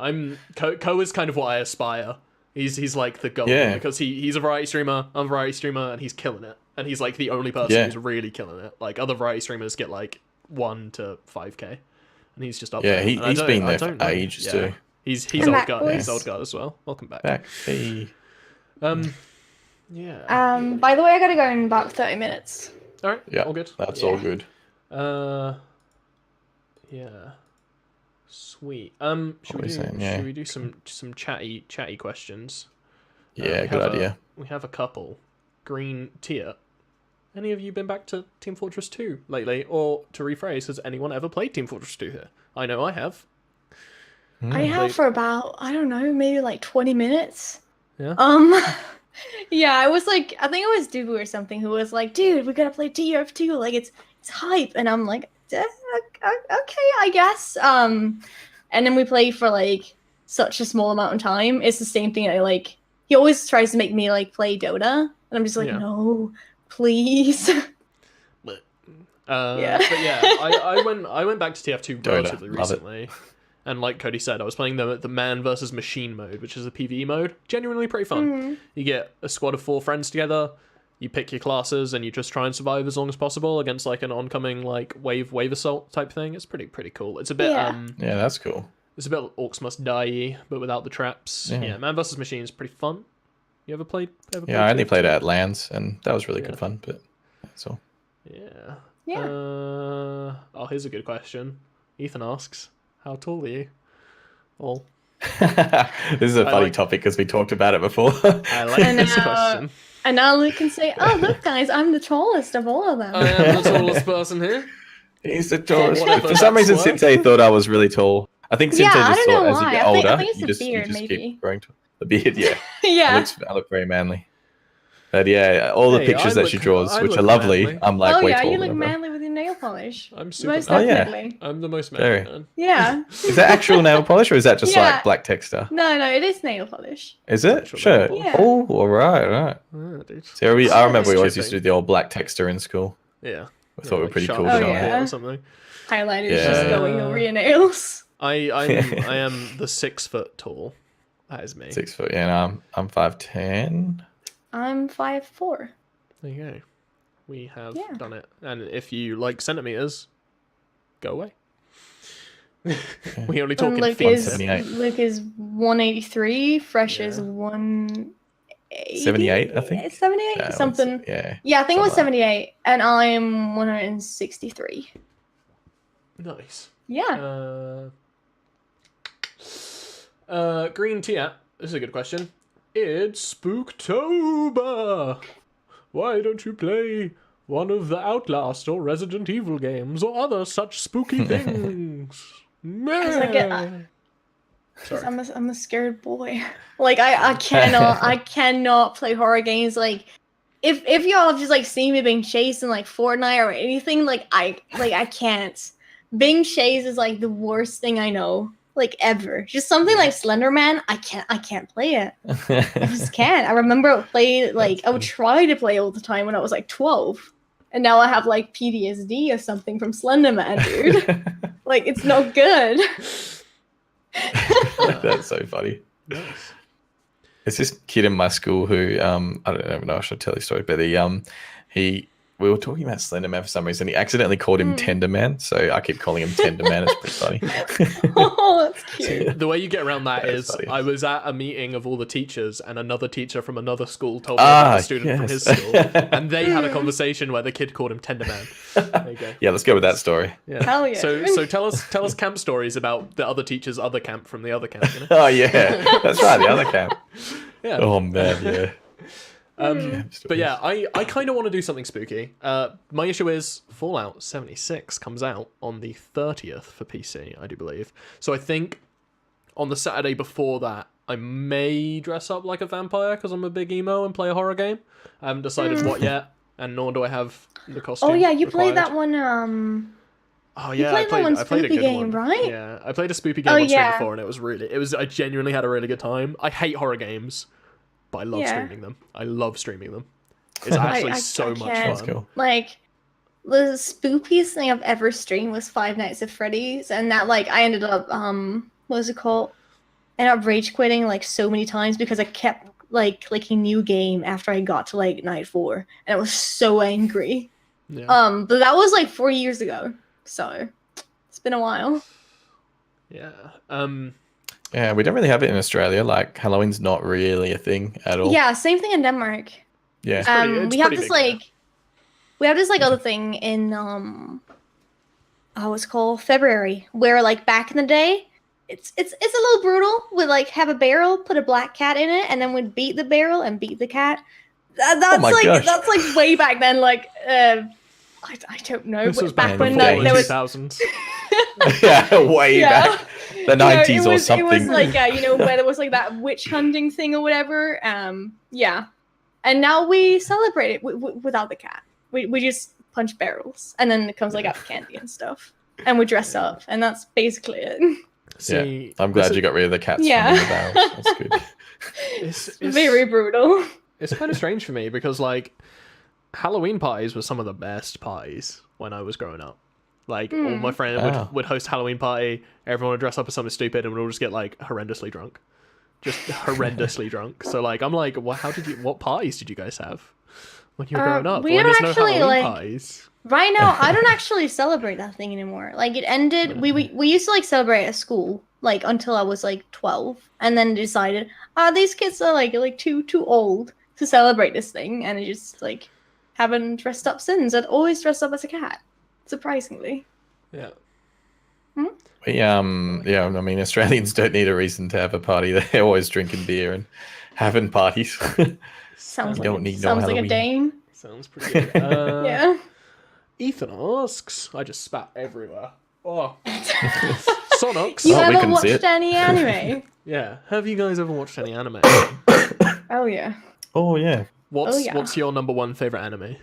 Co is kind of what I aspire. He's like the goal because he's a variety streamer. I'm a variety streamer, and he's killing it. And he's like the only person who's really killing it. Like other variety streamers get like 1 to 5k, and he's just up there. Yeah, he's been there for ages too. He's old guard. He's old guard as well. Welcome back. Hey. By the way, I gotta go in about 30 minutes. All right. Yeah. All good. That's all good. Yeah. Sweet. What Should we do some chatty questions? Yeah, good idea. We have a couple. Green Tier. Any of you been back to Team Fortress 2 lately? Or to rephrase, has anyone ever played Team Fortress 2 here? I know I have. I have for about, I don't know, maybe like 20 minutes. Yeah. Yeah, I was like, I think it was Dubu or something who was like, dude, we gotta play TF2, like it's hype, and I'm like, okay, I guess. And then we play for like such a small amount of time. It's the same thing. He always tries to make me like play Dota, and I'm just like, no, please. But Yeah. But yeah, I went back to TF2 relatively recently. And like Cody said, I was playing the man versus machine mode, which is a PvE mode. Genuinely pretty fun. You get a squad of 4 friends together, you pick your classes, and you just try and survive as long as possible against like an oncoming like wave assault type thing. It's pretty cool. It's a bit yeah, that's cool. It's a bit Orcs Must Die, but without the traps. Yeah, man versus machine is pretty fun. You ever played? Yeah, I only played it at LANs, and that was really good fun. But that's all. Yeah. Yeah. Oh, here's a good question. Ethan asks, "How tall are you?" Well, this is a funny topic because we talked about it before. I like this question. And now Luke can say, "Oh, look, guys, I'm the tallest of all of them." I am the tallest person here. He's the tallest. For some reason, Sinte thought I was really tall. I think Sinte just thought as you get older, I think it's you the just beard, keep growing tall. The beard, yeah. Yeah. I look very manly. But yeah, all the pictures that she draws, which are lovely, manly. I'm like way taller. You look than her. manly with your nail polish. I'm super. Most manly. definitely. I'm the most manly man. Yeah. Is that actual nail polish or is that just like black texture? No, it is nail polish. Is it? Sure. Yeah. Oh, all right. Dude. So I remember we always used to do the old black texture in school. Yeah. I thought we were pretty cool. Yeah. Or something. Highlighters just going over your nails. I am the 6 foot tall. That is me. 6 foot. Yeah, no, I'm 5'10". I'm 5'4". There you go. We have done it. And if you like centimeters, go away. We only talk in feet. Luke is 183. Fresh is 180. 78, I think. 78, something. Yeah. Yeah, I think it was 78, and I'm 163. Nice. Yeah. Green Tier. This is a good question. It's Spooktober. Why don't you play one of the Outlast or Resident Evil games or other such spooky things? I'm a scared boy. Like I cannot play horror games. Like if y'all have just like seen me being chased in like Fortnite or anything, like I can't. Being chased is like the worst thing I know. Like ever. Just something like Slender Man, I can't play it. I just can't. I remember I would try to play all the time when I was like 12. And now I have like PTSD or something from Slender Man, dude. Like it's not good. That's so funny. Nice. It's this kid in my school who I don't even know if I should tell the story, but we were talking about Slender Man for some reason. He accidentally called him Tender Man, so I keep calling him Tender Man. It's pretty funny. Oh, that's cute. See, the way you get around that is funny. I was at a meeting of all the teachers, and another teacher from another school told me about a student from his school, and they had a conversation where the kid called him Tender Man. There you go. Yeah, let's go with that story. Yeah. Hell yeah. So tell us camp stories about the other teacher's other camp from the other camp. You know? Oh yeah, that's right, the other camp. Yeah. Oh man, yeah. But yeah, I kind of want to do something spooky. My issue is Fallout 76 comes out on the 30th for PC, I do believe. So I think on the Saturday before that, I may dress up like a vampire because I'm a big emo and play a horror game. I haven't decided what yet, and nor do I have the costume. Oh yeah, you required. played that one. Oh yeah, I played a good game, one, right? Yeah, I played a spoopy game on stream before, and I genuinely had a really good time. I hate horror games, but I love streaming them. I love streaming them. It's actually so much fun. That's cool. Like, the spookiest thing I've ever streamed was Five Nights at Freddy's, and that, like, I ended up, what was it called? I ended up rage quitting, like, so many times because I kept, like, clicking new game after I got to, like, night 4, and I was so angry. Yeah. But that was, like, 4 years ago, so it's been a while. Yeah. Yeah, we don't really have it in Australia. Like, Halloween's not really a thing at all. Yeah, same thing in Denmark. Yeah. We have this like other thing in what's it called, February, where like back in the day, it's a little brutal. We'd like have a barrel, put a black cat in it, and then we'd beat the barrel and beat the cat. That's like way back then. Like I don't know. This was back when there was 2000s. Yeah, way back. The 90s or something. It was like where there was like that witch hunting thing or whatever. Yeah. And now we celebrate it without the cat. We just punch barrels, and then it comes like out candy and stuff, and we dress up, and that's basically it. See, I'm glad you got rid of the cats. Yeah, from the barrels. That's good. It's very brutal. It's kind of strange for me because like Halloween parties were some of the best parties when I was growing up. Like all my friends would host a Halloween party. Everyone would dress up as something stupid, and we'd all just get like horrendously drunk. Just horrendously drunk. So like I'm like, what parties did you guys have when you were growing up? We don't actually Halloween parties? Right now, I don't actually celebrate that thing anymore. Like it ended. We used to like celebrate at school like until I was like 12, and then decided, these kids are like too old to celebrate this thing, and I just like haven't dressed up since. I'd always dressed up as a cat, surprisingly. Yeah. I mean, Australians don't need a reason to have a party. They're always drinking beer and having parties. Sounds like a Dane. Sounds pretty good. Yeah. Ethan asks, I just spat everywhere. Oh. Sonox. You ever watched any anime? Yeah. Have you guys ever watched any anime? Oh yeah. Oh yeah. What's your number one favorite anime?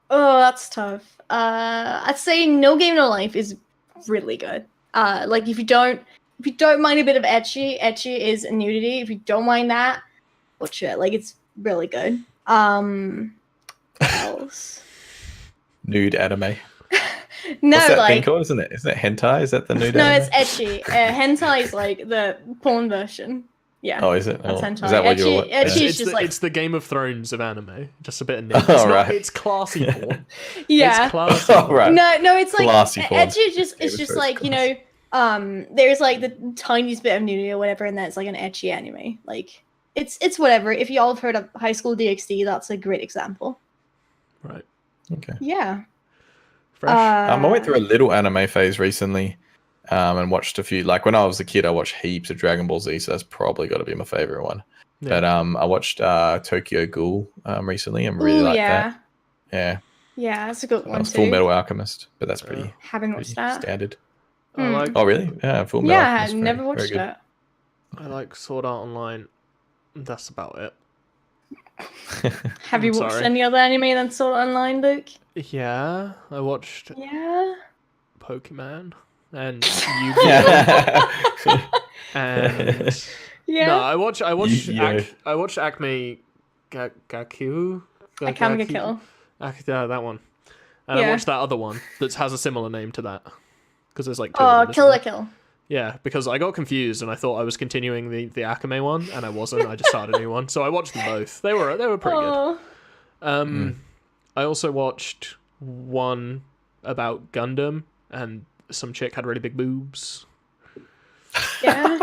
Oh, that's tough. I'd say No Game No Life is really good. Like if you don't mind a bit of ecchi is nudity. If you don't mind that, watch it. Like it's really good. What else? Nude anime. No, what's that like thing called? Isn't it hentai? Is that the nude? No, anime? it's ecchi. Hentai is like the porn version. Yeah. Oh, is it? That's hentai. Is that what you're? It's the Game of Thrones of anime. Just a bit of nip. It's classy porn. Yeah. It's classy. Right. No, it's like classy porn. ecchi. It's just like there's like the tiniest bit of nudity or whatever, and that's like an ecchi anime. Like it's whatever. If you all have heard of High School DxD, that's a great example. Right. Okay. Yeah. Fresh. I went through a little anime phase recently, and watched a few. Like when I was a kid, I watched heaps of Dragon Ball Z, so that's probably got to be my favorite one. Yeah. But I watched Tokyo Ghoul recently, and really liked that. Yeah. Yeah, that's a good one too. Full Metal Alchemist, but that's pretty. Haven't watched that. Standard. Oh really? Yeah, Full Metal Alchemist. Yeah, I never watched that. I like Sword Art Online. That's about it. Have you watched any other anime than Sword Art Online, Luke? Yeah, I watched. Yeah. Pokemon and Yu-Gi-Oh. And no, I watched Acme Gaku. Akame Kill. Yeah, that one. And I watched that other one that has a similar name to that. Because there's like Kill la Kill. Yeah, because I got confused and I thought I was continuing the Akame one, and I wasn't. I just started a new one. So I watched them both. They were pretty good. I also watched one about Gundam, and some chick had really big boobs. Yeah.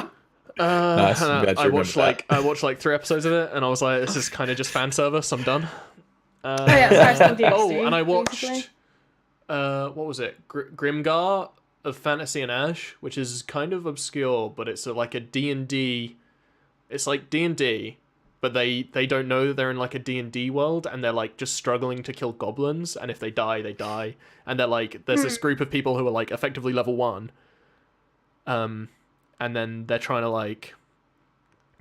Nice. I watched like 3 episodes of it, and I was like, this is kind of just fan service. I'm done. And I watched what was it? Grimgar of Fantasy and Ash, which is kind of obscure, but it's like a D&D. It's like D&D, but they don't know they're in like a D&D world, and they're like just struggling to kill goblins, and if they die, they die. And they're like, there's this group of people who are like effectively level 1. And then they're trying to like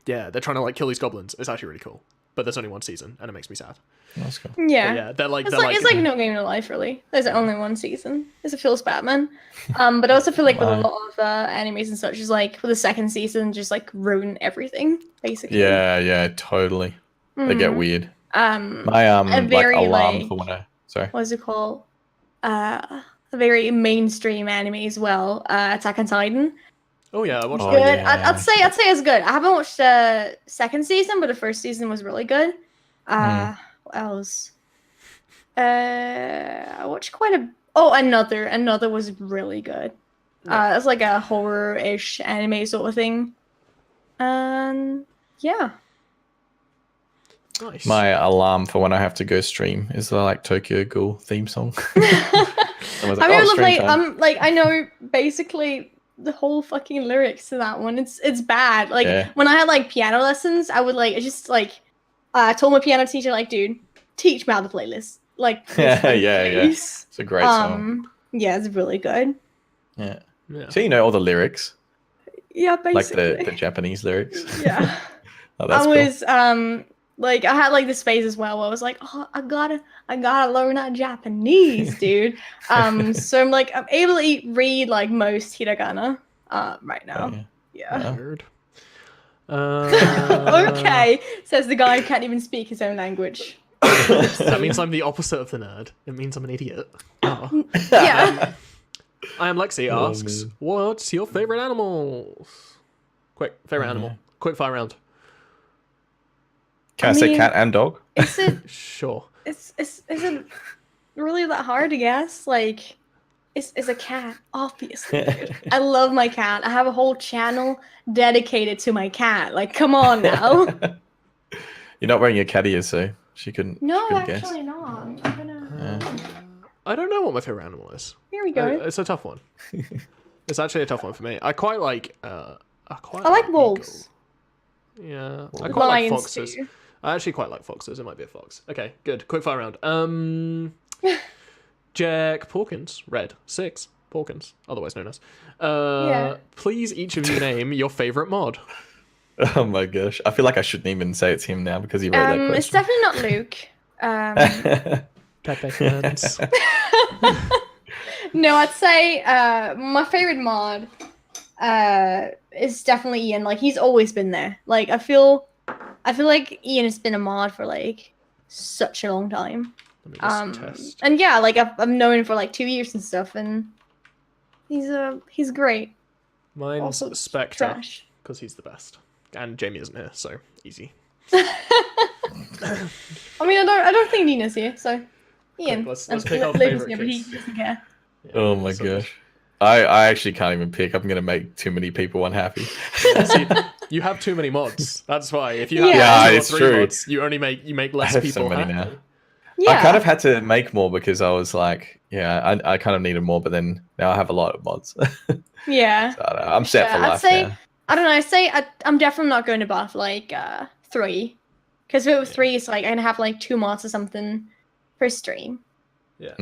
kill these goblins. It's actually really cool. But there's only 1 season, and it makes me sad. That's cool. Yeah, they're like it's like No Game No Life, really. There's only 1 season. It's a feels Batman. But I also feel like with a lot of animes and such, is like for the 2nd season, just like ruin everything basically. Yeah, totally. They get weird. My alarm for when sorry. What's it called? A very mainstream anime as well. Attack on Titan. Oh yeah, I watched good. Yeah. I'd say it's good. I haven't watched the 2nd season, but the 1st season was really good. What else? I watched quite a. Oh, another was really good. It's like a horror-ish anime sort of thing. Yeah. Nice. My alarm for when I have to go stream is the like Tokyo Ghoul theme song. I was I mean, stream time. I know basically the whole fucking lyrics to that one. It's bad. Like Yeah. when I had like piano lessons, I would like I told my piano teacher like, dude, teach me how to play this. Like, Yeah, please. yeah. It's a great song. Yeah, it's really good. Yeah. Yeah. So you know all the lyrics, Yeah, basically. like the Japanese lyrics. Yeah. Oh, that's I was like I had like this phase as well where I was like, oh, I gotta learn that Japanese, dude. So I'm able to read like most hiragana right now. Oh, Yeah. Nerd. Okay, says the guy who can't even speak his own language. That means I'm the opposite of the nerd. It means I'm an idiot. Oh. Yeah. I am Lexi asks, man. what's your favorite animals? Quick, favorite animal. Quick fire round. Can I say cat and dog? Is it Sure. isn't really that hard to guess? Like it's a cat, obviously. Dude. I love my cat. I have a whole channel dedicated to my cat. Like, come on now. You're not wearing your cat ears, so she couldn't. No, she couldn't guess. actually not. I'm gonna. I don't know what my favorite animal is. Here we go. It's a tough one. It's actually a tough one for me. I quite like. I like wolves. Yeah, I quite like Lions foxes. too. I actually quite like foxes. It might be a fox. Okay, good. Quick fire round. Jack Porkins, Red 6 Porkins, otherwise known as. Please, each of you name your favorite mod. Oh my gosh, I feel like I shouldn't even say it's him now because he wrote that question. It's definitely not Luke. Pepe fans. No, I'd say my favorite mod is definitely Ian. Like he's always been there. Like I feel like Ian has been a mod for like such a long time. Let me just test. And yeah, like I've known him for like 2 years and stuff, and he's great. Mine's Also Spectre trash. because he's the best, and Jamie isn't here, so easy. I mean, I don't think Nina's here, so Ian. Let's and pick our Luke is favourite here, but he kids. doesn't care. Yeah, Oh my so gosh. I actually can't even pick. I'm gonna make too many people unhappy. See, you have too many mods. That's why. If you have Yeah. two or it's three true. mods, you make I less have people so many happy. now. Yeah. I kind of had to make more because I was like, I kind of needed more, but then now I have a lot of mods. Yeah. So I don't know, I'm set for I'd life say, now. I don't know. I say I'm definitely not going to buff like 3, because with 3 it's like I'm gonna have like 2 mods or something per stream. Yeah.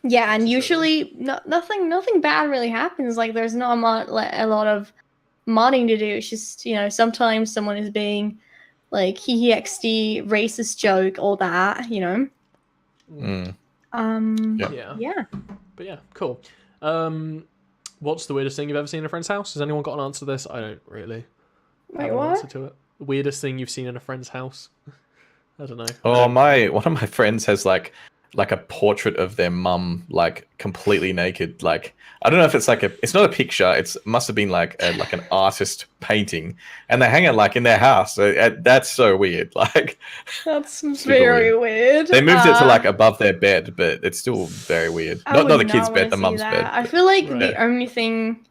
Yeah, and usually nothing bad really happens. Like there's not a lot of modding to do. It's just sometimes someone is being like XD racist joke, all that. Yeah. But yeah, cool. What's the weirdest thing you've ever seen in a friend's house? Has anyone got an answer to this? I don't really Wait, have an what? answer to it. The weirdest thing you've seen in a friend's house? I don't know. Oh, one of my friends has like a portrait of their mum, like completely naked. Like I don't know if it's it's not a picture. It must have been like an artist painting, and they hang it like in their house. So that's so weird. Like That's very weird. they moved it to like above their bed, but it's still very weird. Not the kid's bed, the mum's bed. I feel like Right. the only thing,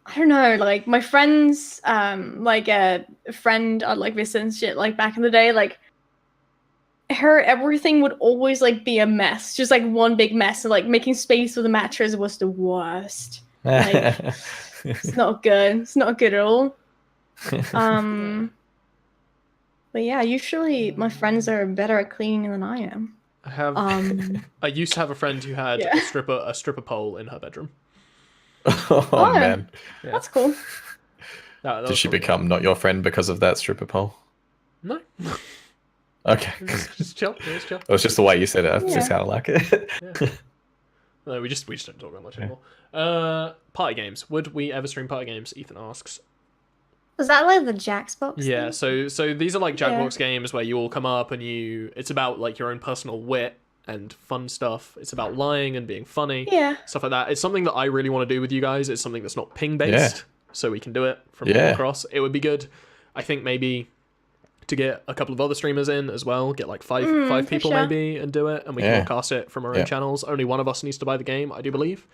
I don't know, like my friends, like a friend I'd like visit and shit, like back in the day, like her everything would always like be a mess, just like one big mess, and like making space for the mattress was the worst. Like it's not good. It's not good at all. But yeah, usually my friends are better at cleaning than I am. I used to have a friend who had Yeah. a stripper pole in her bedroom. Oh man, Yeah. That's cool. That did was she probably- become not your friend because of that stripper pole? No. Okay, Just chill. Just chill. it was just the way you said it. It Yeah. just sounded like it. Yeah. No, we just don't talk about much anymore. Party games. Would we ever stream party games? Ethan asks. Was that like the Jackbox? Yeah, thing? so these are like Jackbox Yeah. games where you all come up and it's about like your own personal wit and fun stuff. It's about lying and being funny. Yeah. Stuff like that. It's something that I really want to do with you guys. It's something that's not ping based, so we can do it from all across. It would be good. I think maybe to get a couple of other streamers in as well, get like five people sure. maybe and do it, and we can all cast it from our own channels. Only one of us needs to buy the game, I do believe.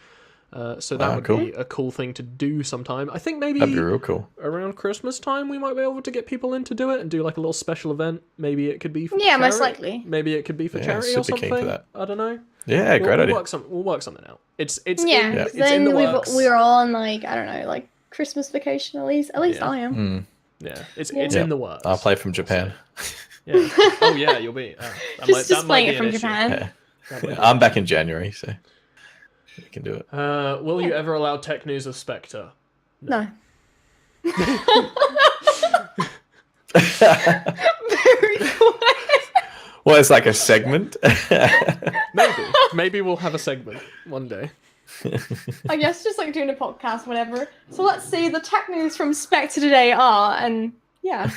So that would cool. be a cool thing to do sometime. I think maybe That'd be real cool. around Christmas time we might be able to get people in to do it and do like a little special event. Maybe it could be for charity. Most likely. Maybe it could be for charity or super keen something. for that. I don't know. Yeah, great idea. We'll work something out. It's Yeah, it's in then the works. we're all on like, I don't know, like Christmas vacation at least. At least I am. Yeah, it's in the works. I'll play from Japan. Yeah. Oh yeah, you'll be. Just playing it from Japan. Yeah. I'm back in January, so we can do it. Will you ever allow tech news of Spectre? No. Very quiet. Well, it's like a segment. Maybe we'll have a segment one day. I guess just like doing a podcast, whatever. So let's see the tech news from Spectre today and yeah.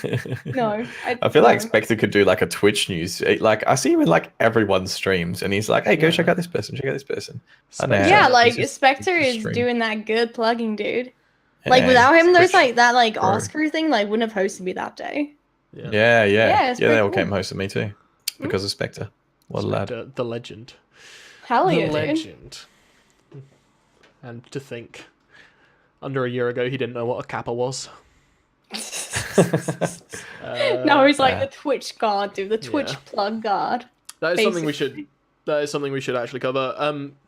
No. I feel like Spectre could do like a Twitch news. Like I see him in like everyone's streams, and he's like, "Hey, go check out this person. Check out this person." Yeah, like Spectre is doing that good plugging, dude. Like Yeah, without him, there's Twitch like that like Pro. Oscar thing like wouldn't have hosted me that day. Yeah, it's they pretty all cool. came hosted me too because of Spectre. What a lad. Spectre, the legend. Hell yeah, The dude. legend. And to think, under a year ago, he didn't know what a kappa was. No, he's like the Twitch god, dude. The Twitch plug god. That is something we should. That is something we should actually cover.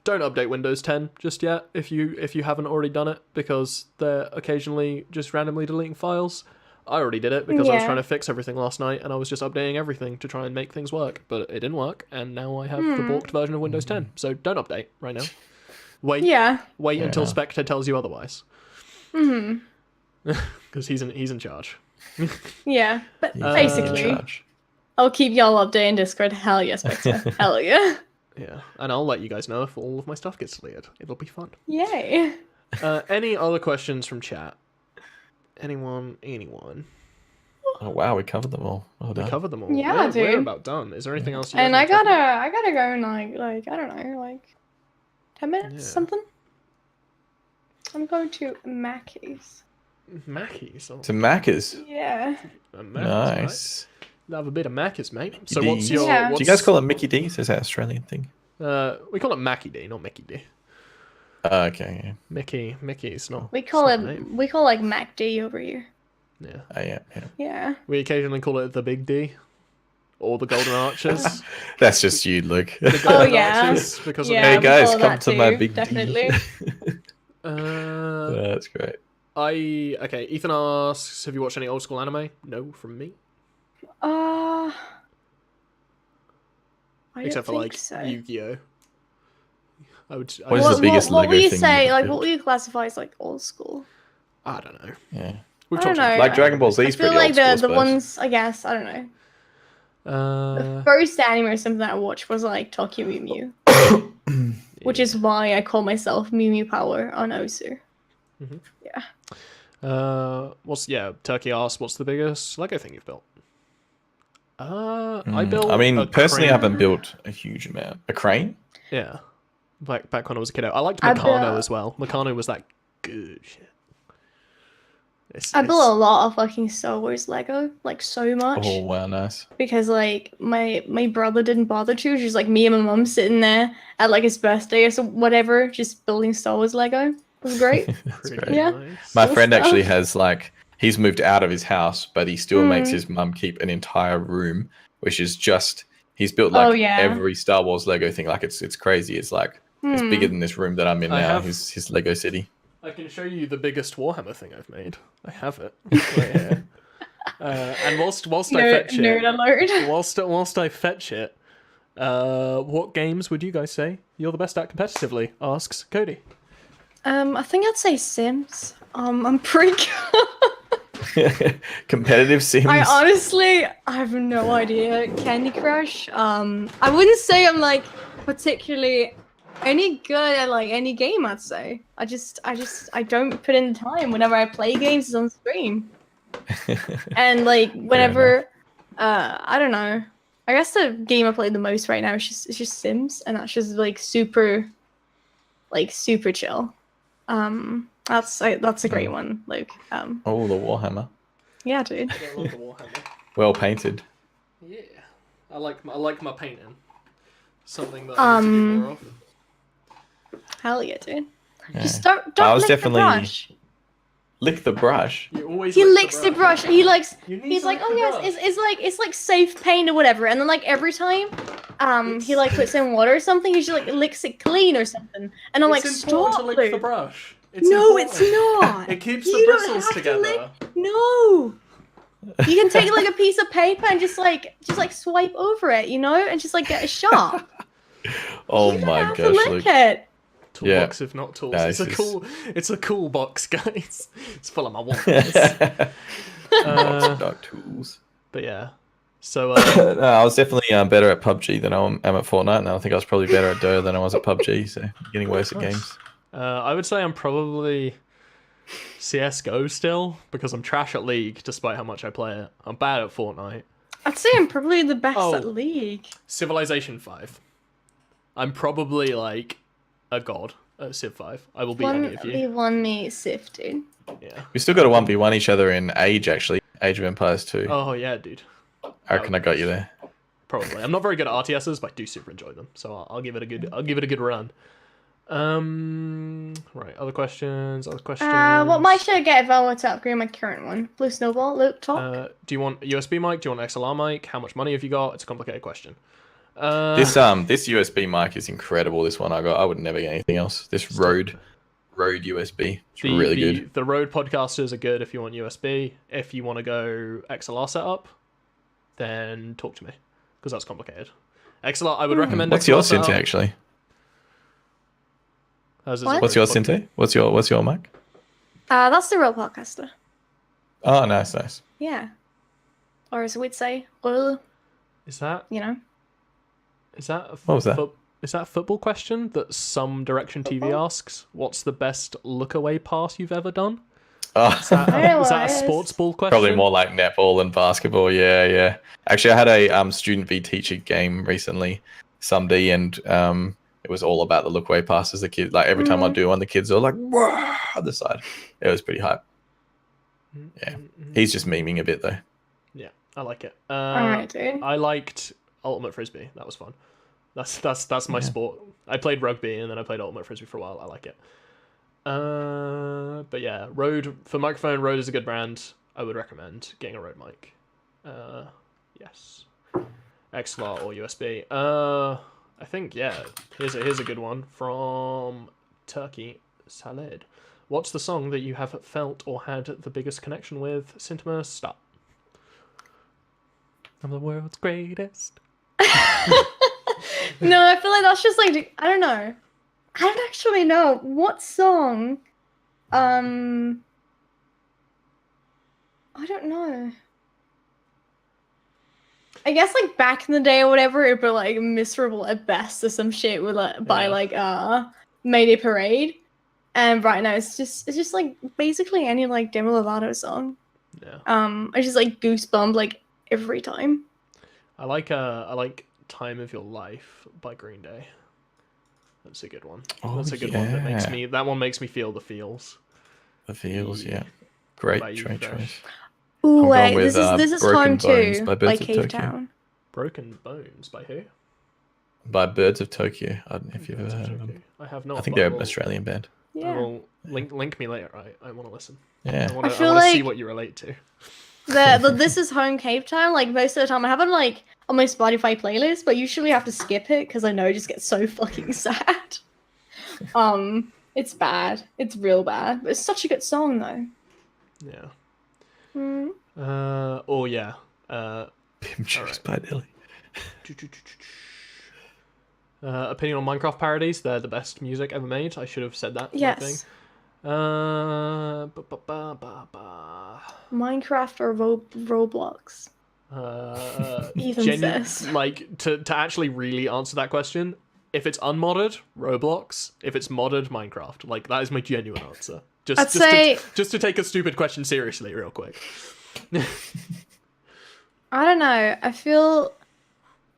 Don't update Windows 10 just yet if you haven't already done it, because they're occasionally just randomly deleting files. I already did it because I was trying to fix everything last night, and I was just updating everything to try and make things work, but it didn't work, and now I have the balked version of Windows 10. So don't update right now. Wait until Spectre tells you otherwise. Because he's in charge. Yeah, but basically, I'll keep y'all updated in Discord. Hell yeah, Spectre. Hell yeah. Yeah, and I'll let you guys know if all of my stuff gets deleted. It'll be fun. Yay. Any other questions from chat? Anyone? Oh wow, we covered them all. Well done. We covered them all. Yeah, dude. We're about done. Is there anything else? And I gotta go in like I don't know, like 10 minutes something. I'm going to Mackey's. Mackey's. Oh. To Macca's. Yeah. Nice. Right? Have a bit of Mackey's, mate. Mickey So D's. what's your? Yeah. Do you guys call it Mickey D's? Is that an Australian thing? We call it Mackie D, not Mickey D. Okay. Yeah. Mickey's not. We call it's it not a name. we call like Mac D over here. Yeah. Yeah. Yeah. We occasionally call it the Big D, or the Golden Arches. That's just you, Luke. The Oh Golden yeah. Arches, because of Hey we guys, call come that to my too, big definitely. D. That's great. Okay. Ethan asks, "Have you watched any old school anime?" No, from me. I Except for don't like think so. Yu-Gi-Oh. What is the biggest what Lego would you thing say? you've Like, built? what would you classify as like old school? I don't know. Yeah. We've I don't talked about know. Like Dragon Ball Z I is feel pretty like old school, I the suppose. ones I guess I don't know. The first anime or something that I watched was like Tokyo Mew Mew, which is why I call myself Mew Mew Power on Osu. Yeah. Turkey asks, what's the biggest Lego thing you've built? I built. I mean, a personally, I crane. haven't built a huge amount. A crane? Yeah, back when I was a kid, I liked I Meccano built- as well. Meccano was that good shit. I built a lot of fucking Star Wars Lego, like so much, Oh wow, nice. because like my brother didn't bother to. Just like me and my mum sitting there at like his birthday or so whatever, just building Star Wars Lego. It was great. Pretty great. Yeah. nice. My Cool friend stuff. actually has like he's moved out of his house, but he still makes his mum keep an entire room, which is just he's built like every Star Wars Lego thing. Like it's crazy. It's like it's bigger than this room that I'm in I now. have- His Lego city. I can show you the biggest Warhammer thing I've made. I have it right here. And whilst I fetch Nerd it, alert. whilst I fetch it, what games would you guys say you're the best at competitively? Asks Cody. I think I'd say Sims. I'm pretty good. Competitive Sims. I have no idea. Candy Crush. I wouldn't say I'm like particularly any good at like any game. I'd say I don't put in the time. Whenever I play games, it's on stream. And like whenever, I don't know. I guess the game I play the most right now is just Sims, and that's just like super chill. That's a great one, Luke. Oh, the Warhammer. Yeah, dude. I love the Warhammer. Well painted. Yeah, I like my painting. Something that I need to do more of. Hell yeah, dude. Just don't I was lick the definitely brush. lick the brush. You always He lick licks the brush. He's like, to oh lick the yes, brush. it's like safe paint or whatever. And then like every time, he like puts in water or something, he just like licks it clean or something. And I'm like, It's important stop, to lick the dude. brush. No, important. it's not. It keeps You the don't bristles have to together. lick- No. You can take like a piece of paper and just like swipe over it, you know, and just like get a sharp. Oh You don't my have to gosh, lick Luke. it. Toolbox, if not tools. Yeah, It's a cool box, guys. It's full of my wands. Box of dark tools. But yeah. So No, I was definitely better at PUBG than I am at Fortnite, and I think I was probably better at Dota than I was at PUBG, so I'm getting worse at games. I would say I'm probably CS:GO still, because I'm trash at League despite how much I play it. I'm bad at Fortnite. I'd say I'm probably the best Oh. at League. Civilization 5. I'm probably like a god at Civ 5. I will beat any of you. 1v1 me, Sif, dude. Yeah. We still got to 1v1 each other in Age, actually. Age of Empires 2. Oh yeah, dude. I reckon I got you there. Probably. I'm not very good at RTSs, but I do super enjoy them. So I'll give it a good run. Right. Other questions. What mic should I get if I were to upgrade my current one? Blue Snowball, Luke, talk. Do you want a USB mic? Do you want an XLR mic? How much money have you got? It's a complicated question. This USB mic is incredible. This one I got. I would never get anything else. This Rode USB. It's really good. The Rode podcasters are good if you want USB. If you want to go XLR setup, then talk to me, because that's complicated. XLR, I would recommend. What's XLR your setup. Cinti actually? What? What's your Cinti? What's your mic? That's the real podcaster. Oh, nice. Yeah. Or as we'd say, oil, Is that you know. What was that? Is that a football question that some Direction TV Football? asks? What's the best look away pass you've ever done? Oh, Is that I know a what it is. sports ball question? probably more like netball and basketball. Yeah. Actually, I had a student v teacher game recently, Sunday, and it was all about the look away passes. The kids, like every time I do one, the kids are like, "Whoa!" on the side. It was pretty hype. Yeah, he's just memeing a bit though. Yeah, I like it. Alright, dude. I liked Ultimate Frisbee. That was fun. That's my sport. I played rugby and then I played Ultimate Frisbee for a while. I like it. But yeah, Rode for microphone. Rode is a good brand. I would recommend getting a Rode mic. Yes, XLR or USB. I think Here's a good one from Turkey Salad. What's the song that you have felt or had the biggest connection with? Sintimus, stop. I'm the world's greatest. No, I feel like that's just like, I don't know. I don't actually know. What song? I don't know. I guess like back in the day or whatever, it'd be like Miserable at Best or some shit with like by like Mayday Parade. And right now it's just like basically any like Demi Lovato song. Yeah. I just like goosebump like every time. I like Time of Your Life by Green Day. That's a good one. Oh, That's a good one. That one makes me feel the feels. The feels, yeah. Great About you, choice. Fresh. Ooh, I'm wait, going with, this is Broken Home Bones too by by Birds of Cave Tokyo. Town. Broken Bones by who? By Birds of Tokyo. I don't know if you've ever heard of them. I have not. I think but they're I an will- Australian band. I Yeah. will link me later. I want to listen. Yeah. I want to feel see like- what you relate to. The This Is Home Cave Town, like most of the time I have it like on my Spotify playlist, but usually I have to skip it because I know it just gets so fucking sad. It's bad. It's real bad. But it's such a good song though. Yeah. Mm. Oh yeah. Pim Juice by Nelly. Opinion on Minecraft parodies. They're the best music ever made. I should have said that. Yes. Minecraft or Roblox. Even says. Like to actually really answer that question, if it's unmodded, Roblox. If it's modded, Minecraft. Like that is my genuine answer. Just to take a stupid question seriously, real quick. I don't know. I feel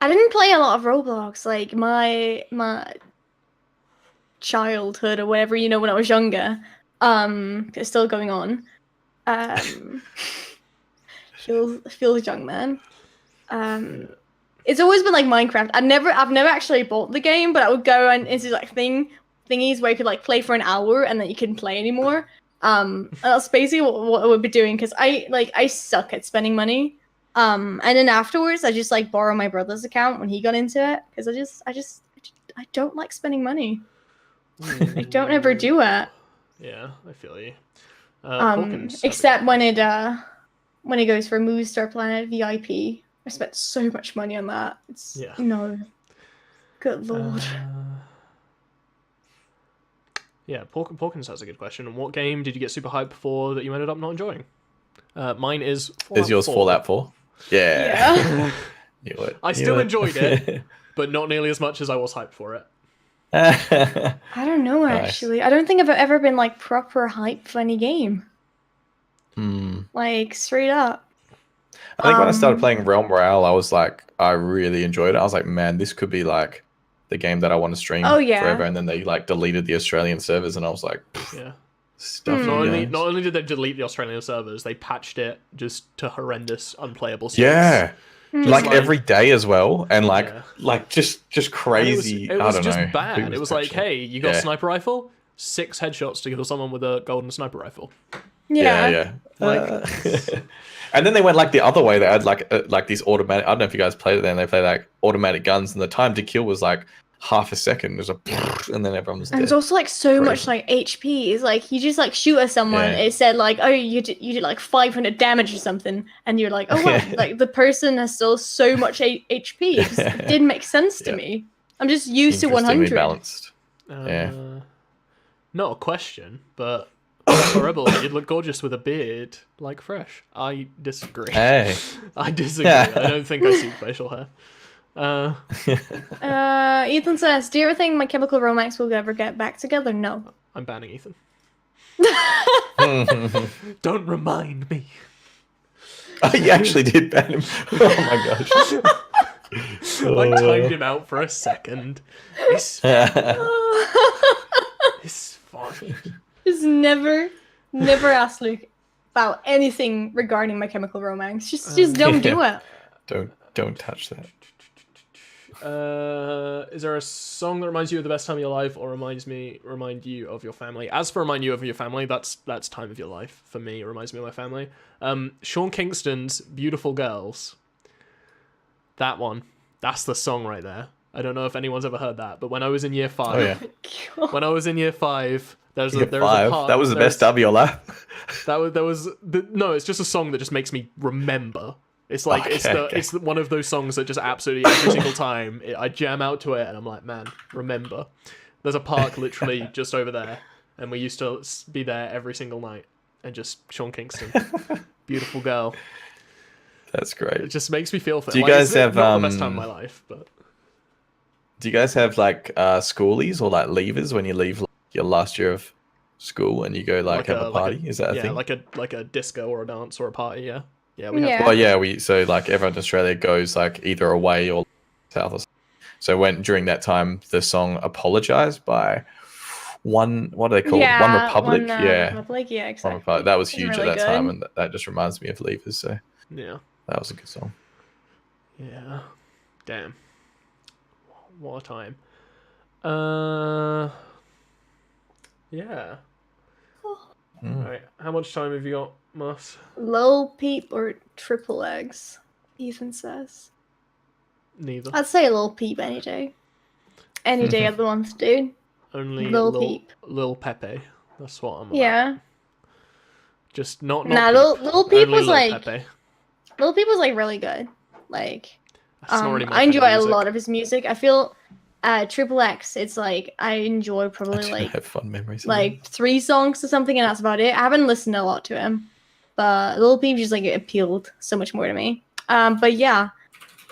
I didn't play a lot of Roblox. Like my childhood or whatever, you know, when I was younger. It's still going on. Feels young, man. It's always been like Minecraft. I've never actually bought the game, but I would go and into like thing thingies where you could like play for an hour and then you couldn't play anymore. That's basically what I would be doing because I suck at spending money. And then afterwards I just like borrow my brother's account when he got into it because I don't like spending money. I don't ever do it. Yeah, I feel you. Except when it goes for Movie Star Planet VIP. I spent so much money on that. No. Good lord. Yeah, Porkins has a good question. And what game did you get super hyped for that you ended up not enjoying? Mine is Fallout 4. Is yours Fallout 4? Yeah. I still enjoyed it, but not nearly as much as I was hyped for it. I don't know, actually. I don't think I've ever been like proper hyped for any game. Like, straight up. I think when I started playing Realm Royale, I was like, I really enjoyed it. I was like, man, this could be like the game that I want to stream forever. And then they like deleted the Australian servers, and I was like, stuff. Not only did they delete the Australian servers, they patched it just to horrendous, unplayable states. Yeah. Like every day as well, and like just crazy. It was I don't just know. bad. It was like, hey, you got a sniper rifle? 6 headshots to kill someone with a golden sniper rifle. Yeah. Like, and then they went like the other way. They had like these automatic. I don't know if you guys played it. Then they play like automatic guns, and the time to kill was like half a second. There's and then everyone was dead. And there's also like so much like HP. It's like you just like shoot at someone. It said like, oh, you did like 500 damage or something, and you're like, oh wow, like the person has still so much HP. It didn't make sense to me. I'm just used to 100. Balanced. Not a question, but Rebel, you'd look gorgeous with a beard like Fresh. I disagree. Hey. I disagree. I don't think I see facial hair. Ethan says, do you ever think My Chemical Romance will ever get back together? No. I'm banning Ethan. Don't remind me. You actually did ban him. Oh my gosh. I timed him out for a second. It's fine. Just never ask Luke about anything regarding My Chemical Romance. Just don't do it. Don't touch that. Is there a song that reminds you of the best time of your life, or remind you of your family? As for remind you of your family, that's time of your life. For me, it reminds me of my family. Sean Kingston's "Beautiful Girls." That one. That's the song right there. I don't know if anyone's ever heard that, but when I was in year 5, when I was in year 5, there was a part. That was the best time of your life. No, it's just a song that just makes me remember. It's like it's one of those songs that just absolutely every single time I jam out to it and I'm like, man, remember. There's a park literally just over there, and we used to be there every single night, and just Sean Kingston, "Beautiful Girl." That's great. It just makes me feel. Do you guys have not the best time of my life? But do you guys have like schoolies or like leavers when you leave like, your last year of school and you go like have a party? Is that a thing? like a disco or a dance or a party? Yeah. Yeah, so like everyone in Australia goes like either away or south or something. So during that time the song "Apologize" by what do they call it? One Republic. Republic, yeah, exactly. One Republic. That was huge really at that good. time, and that just reminds me of Leavers. So yeah, that was a good song. Yeah, damn, what a time. Yeah. Alright, how much time have you got, Moss? Lil Peep or Triple Eggs? Ethan says. Neither. I'd say Lil Peep any day. Any day of the month, dude. Only Lil Peep. Lil Pepe. That's what I'm about. Yeah. Just not Lil Peep was Pepe. Lil Peep was like really good. Like That's not really my I enjoy kind of a music. lot of his music. I feel Triple X, it's like I enjoy probably like have fun memories. Like 3 songs or something, and that's about it. I haven't listened a lot to him, but Lil Peep just like appealed so much more to me. But yeah,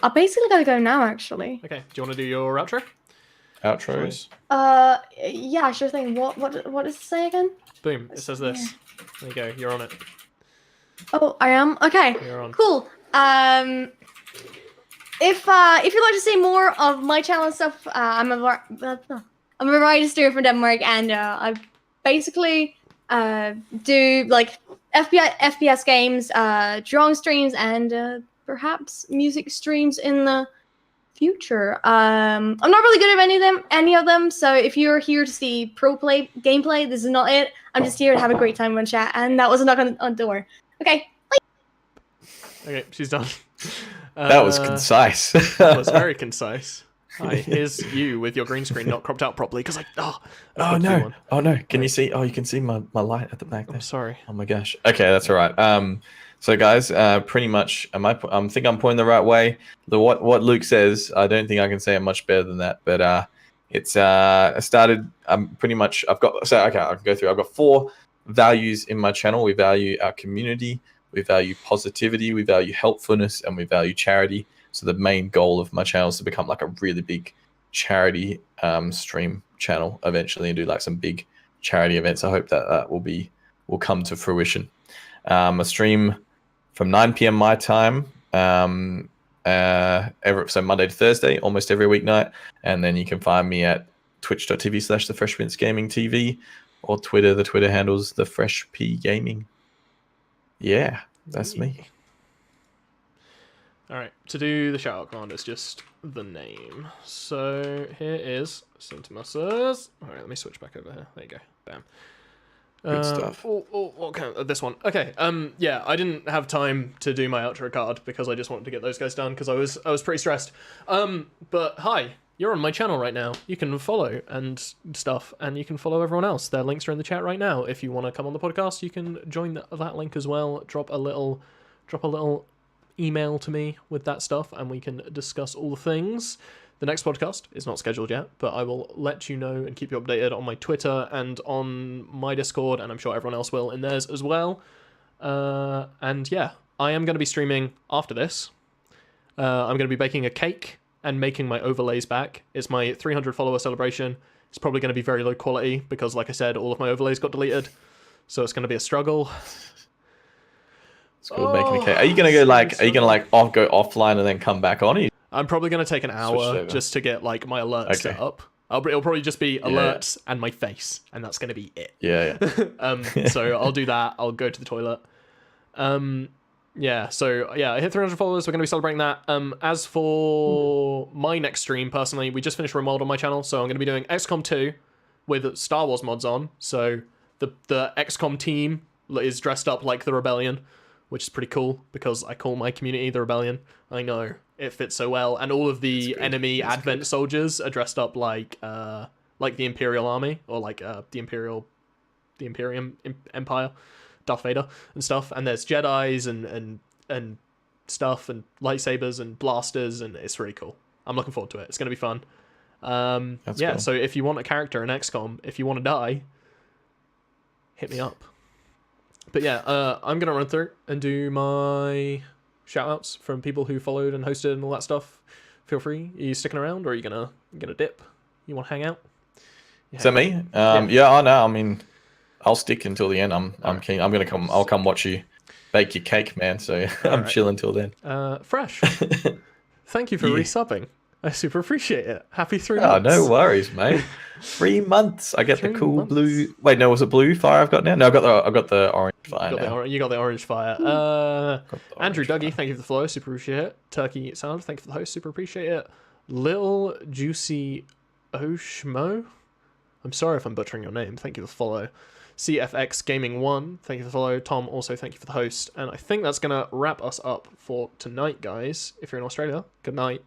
I basically gotta go now. Actually. Okay. Do you want to do your outro? Outros. Yeah, sure thing. What does it say again? Boom. It says this. There you go. You're on it. Oh, I am. Okay. You're on. Cool. If you'd like to see more of my channel and stuff, I'm a variety streamer from Denmark, and I basically do like FPS games, drawing streams, and perhaps music streams in the future. I'm not really good at any of them. So if you're here to see pro play gameplay, this is not it. I'm just here to have a great time on chat. And that was a knock on the door. Okay. Okay, she's done. That was concise. That was very concise. Hi, here's you with your green screen not cropped out properly because oh no! Can you see? Oh, you can see my light at the back there. I'm sorry. Oh my gosh. Okay, that's all right. So guys, pretty much, I think I'm pointing the right way. What Luke says, I don't think I can say it much better than that. But it's started. Pretty much. I can go through. I've got 4 values in my channel. We value our community. We value positivity. We value helpfulness, and we value charity. So the main goal of my channel is to become like a really big charity stream channel eventually, and do like some big charity events. I hope that will come to fruition. I stream from 9 p.m. my time, so Monday to Thursday, almost every weeknight. And then you can find me at twitch.tv/thefreshprincegamingtv, or Twitter. The Twitter handle's thefreshpgaming. Yeah, that's me. All right, to do the shout-out command, it's just the name. So here is Syntimus's. All right, let me switch back over here. There you go. Bam. Good stuff. This one. Okay. Yeah, I didn't have time to do my outro card because I just wanted to get those guys done because I was pretty stressed. But hi, you're on my channel right now. You can follow and stuff, and you can follow everyone else. Their links are in the chat right now. If you want to come on the podcast, you can join that link as well. Drop a little email to me with that stuff, and we can discuss all the things. The next podcast is not scheduled yet, but I will let you know and keep you updated on my Twitter and on my Discord, and I'm sure everyone else will in theirs as well. And yeah, I am going to be streaming after this. I'm going to be baking a cake and making my overlays back. It's my 300 follower celebration. It's probably going to be very low quality because, like I said, all of my overlays got deleted, so it's going to be a struggle. It's cool making a cake. Are you gonna go go offline and then come back on? I'm probably gonna take an hour just to get like my alerts set up. It'll probably just be alerts and my face, and that's gonna be it. Yeah. So I'll do that. I'll go to the toilet. Yeah. So yeah, I hit 300 followers. We're gonna be celebrating that. As for my next stream, personally, we just finished RimWorld on my channel, so I'm gonna be doing XCOM 2 with Star Wars mods on. So the XCOM team is dressed up like the Rebellion, which is pretty cool because I call my community the Rebellion. I know it fits so well, and all of the enemy Advent soldiers are dressed up like the Imperial Army, or like the Imperium Empire, Darth Vader and stuff. And there's Jedis and stuff and lightsabers and blasters, and it's really cool. I'm looking forward to it. It's gonna be fun. Cool. So if you want a character in XCOM, if you want to die, hit me up. But yeah, I'm going to run through and do my shout-outs from people who followed and hosted and all that stuff. Feel free. Are you sticking around, or are you going to dip? You want to hang out? Is that me? Yeah, I know. I mean, I'll stick until the end. I'm keen. I'm going to come. I'll come watch you bake your cake, man. So I'm chill until then. Fresh. Thank you for resubbing. I super appreciate it. Happy 3 months. Oh, no worries, mate. 3 months. I get the cool blue. Wait, no, was it blue fire I've got now? No, I've got the orange fire now. You got the orange fire. Andrew Dougie, thank you for the follow. Super appreciate it. Turkey Sound, thank you for the host. Super appreciate it. Lil Juicy Oshmo. I'm sorry if I'm butchering your name. Thank you for the follow. CFX Gaming 1, thank you for the follow. Tom, also thank you for the host. And I think that's going to wrap us up for tonight, guys. If you're in Australia, good night.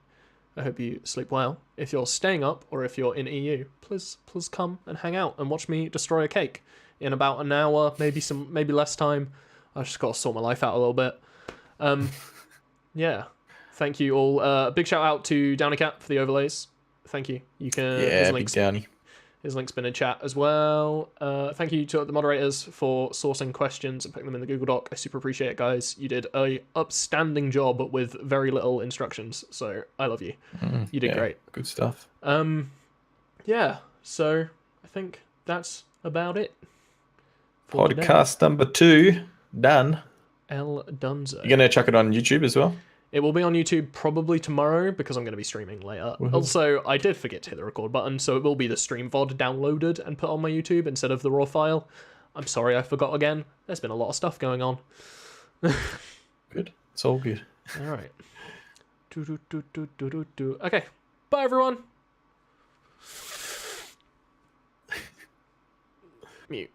I hope you sleep well. If you're staying up, or if you're in EU, please come and hang out and watch me destroy a cake in about an hour, maybe less time. I just got to sort my life out a little bit. Yeah, thank you all. Big shout out to Downy Cat for the overlays. Thank you. You can Big Downy. His link's been in chat as well. Thank you to the moderators for sourcing questions and putting them in the Google Doc. I super appreciate it, guys. You did a upstanding job with very little instructions, so I love you. You did great. Good stuff. Yeah, so I think that's about it. Podcast number 2 done. El Dunzo. You're gonna chuck it on YouTube as well? It will be on YouTube probably tomorrow because I'm going to be streaming later. Woohoo. Also, I did forget to hit the record button, so it will be the stream VOD downloaded and put on my YouTube instead of the raw file. I'm sorry I forgot again. There's been a lot of stuff going on. Good. It's all good. All right. Okay, bye everyone. Mute.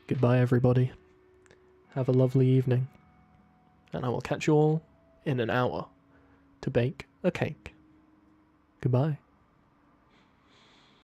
Goodbye, everybody. Have a lovely evening. And I will catch you all in an hour to bake a cake. Goodbye.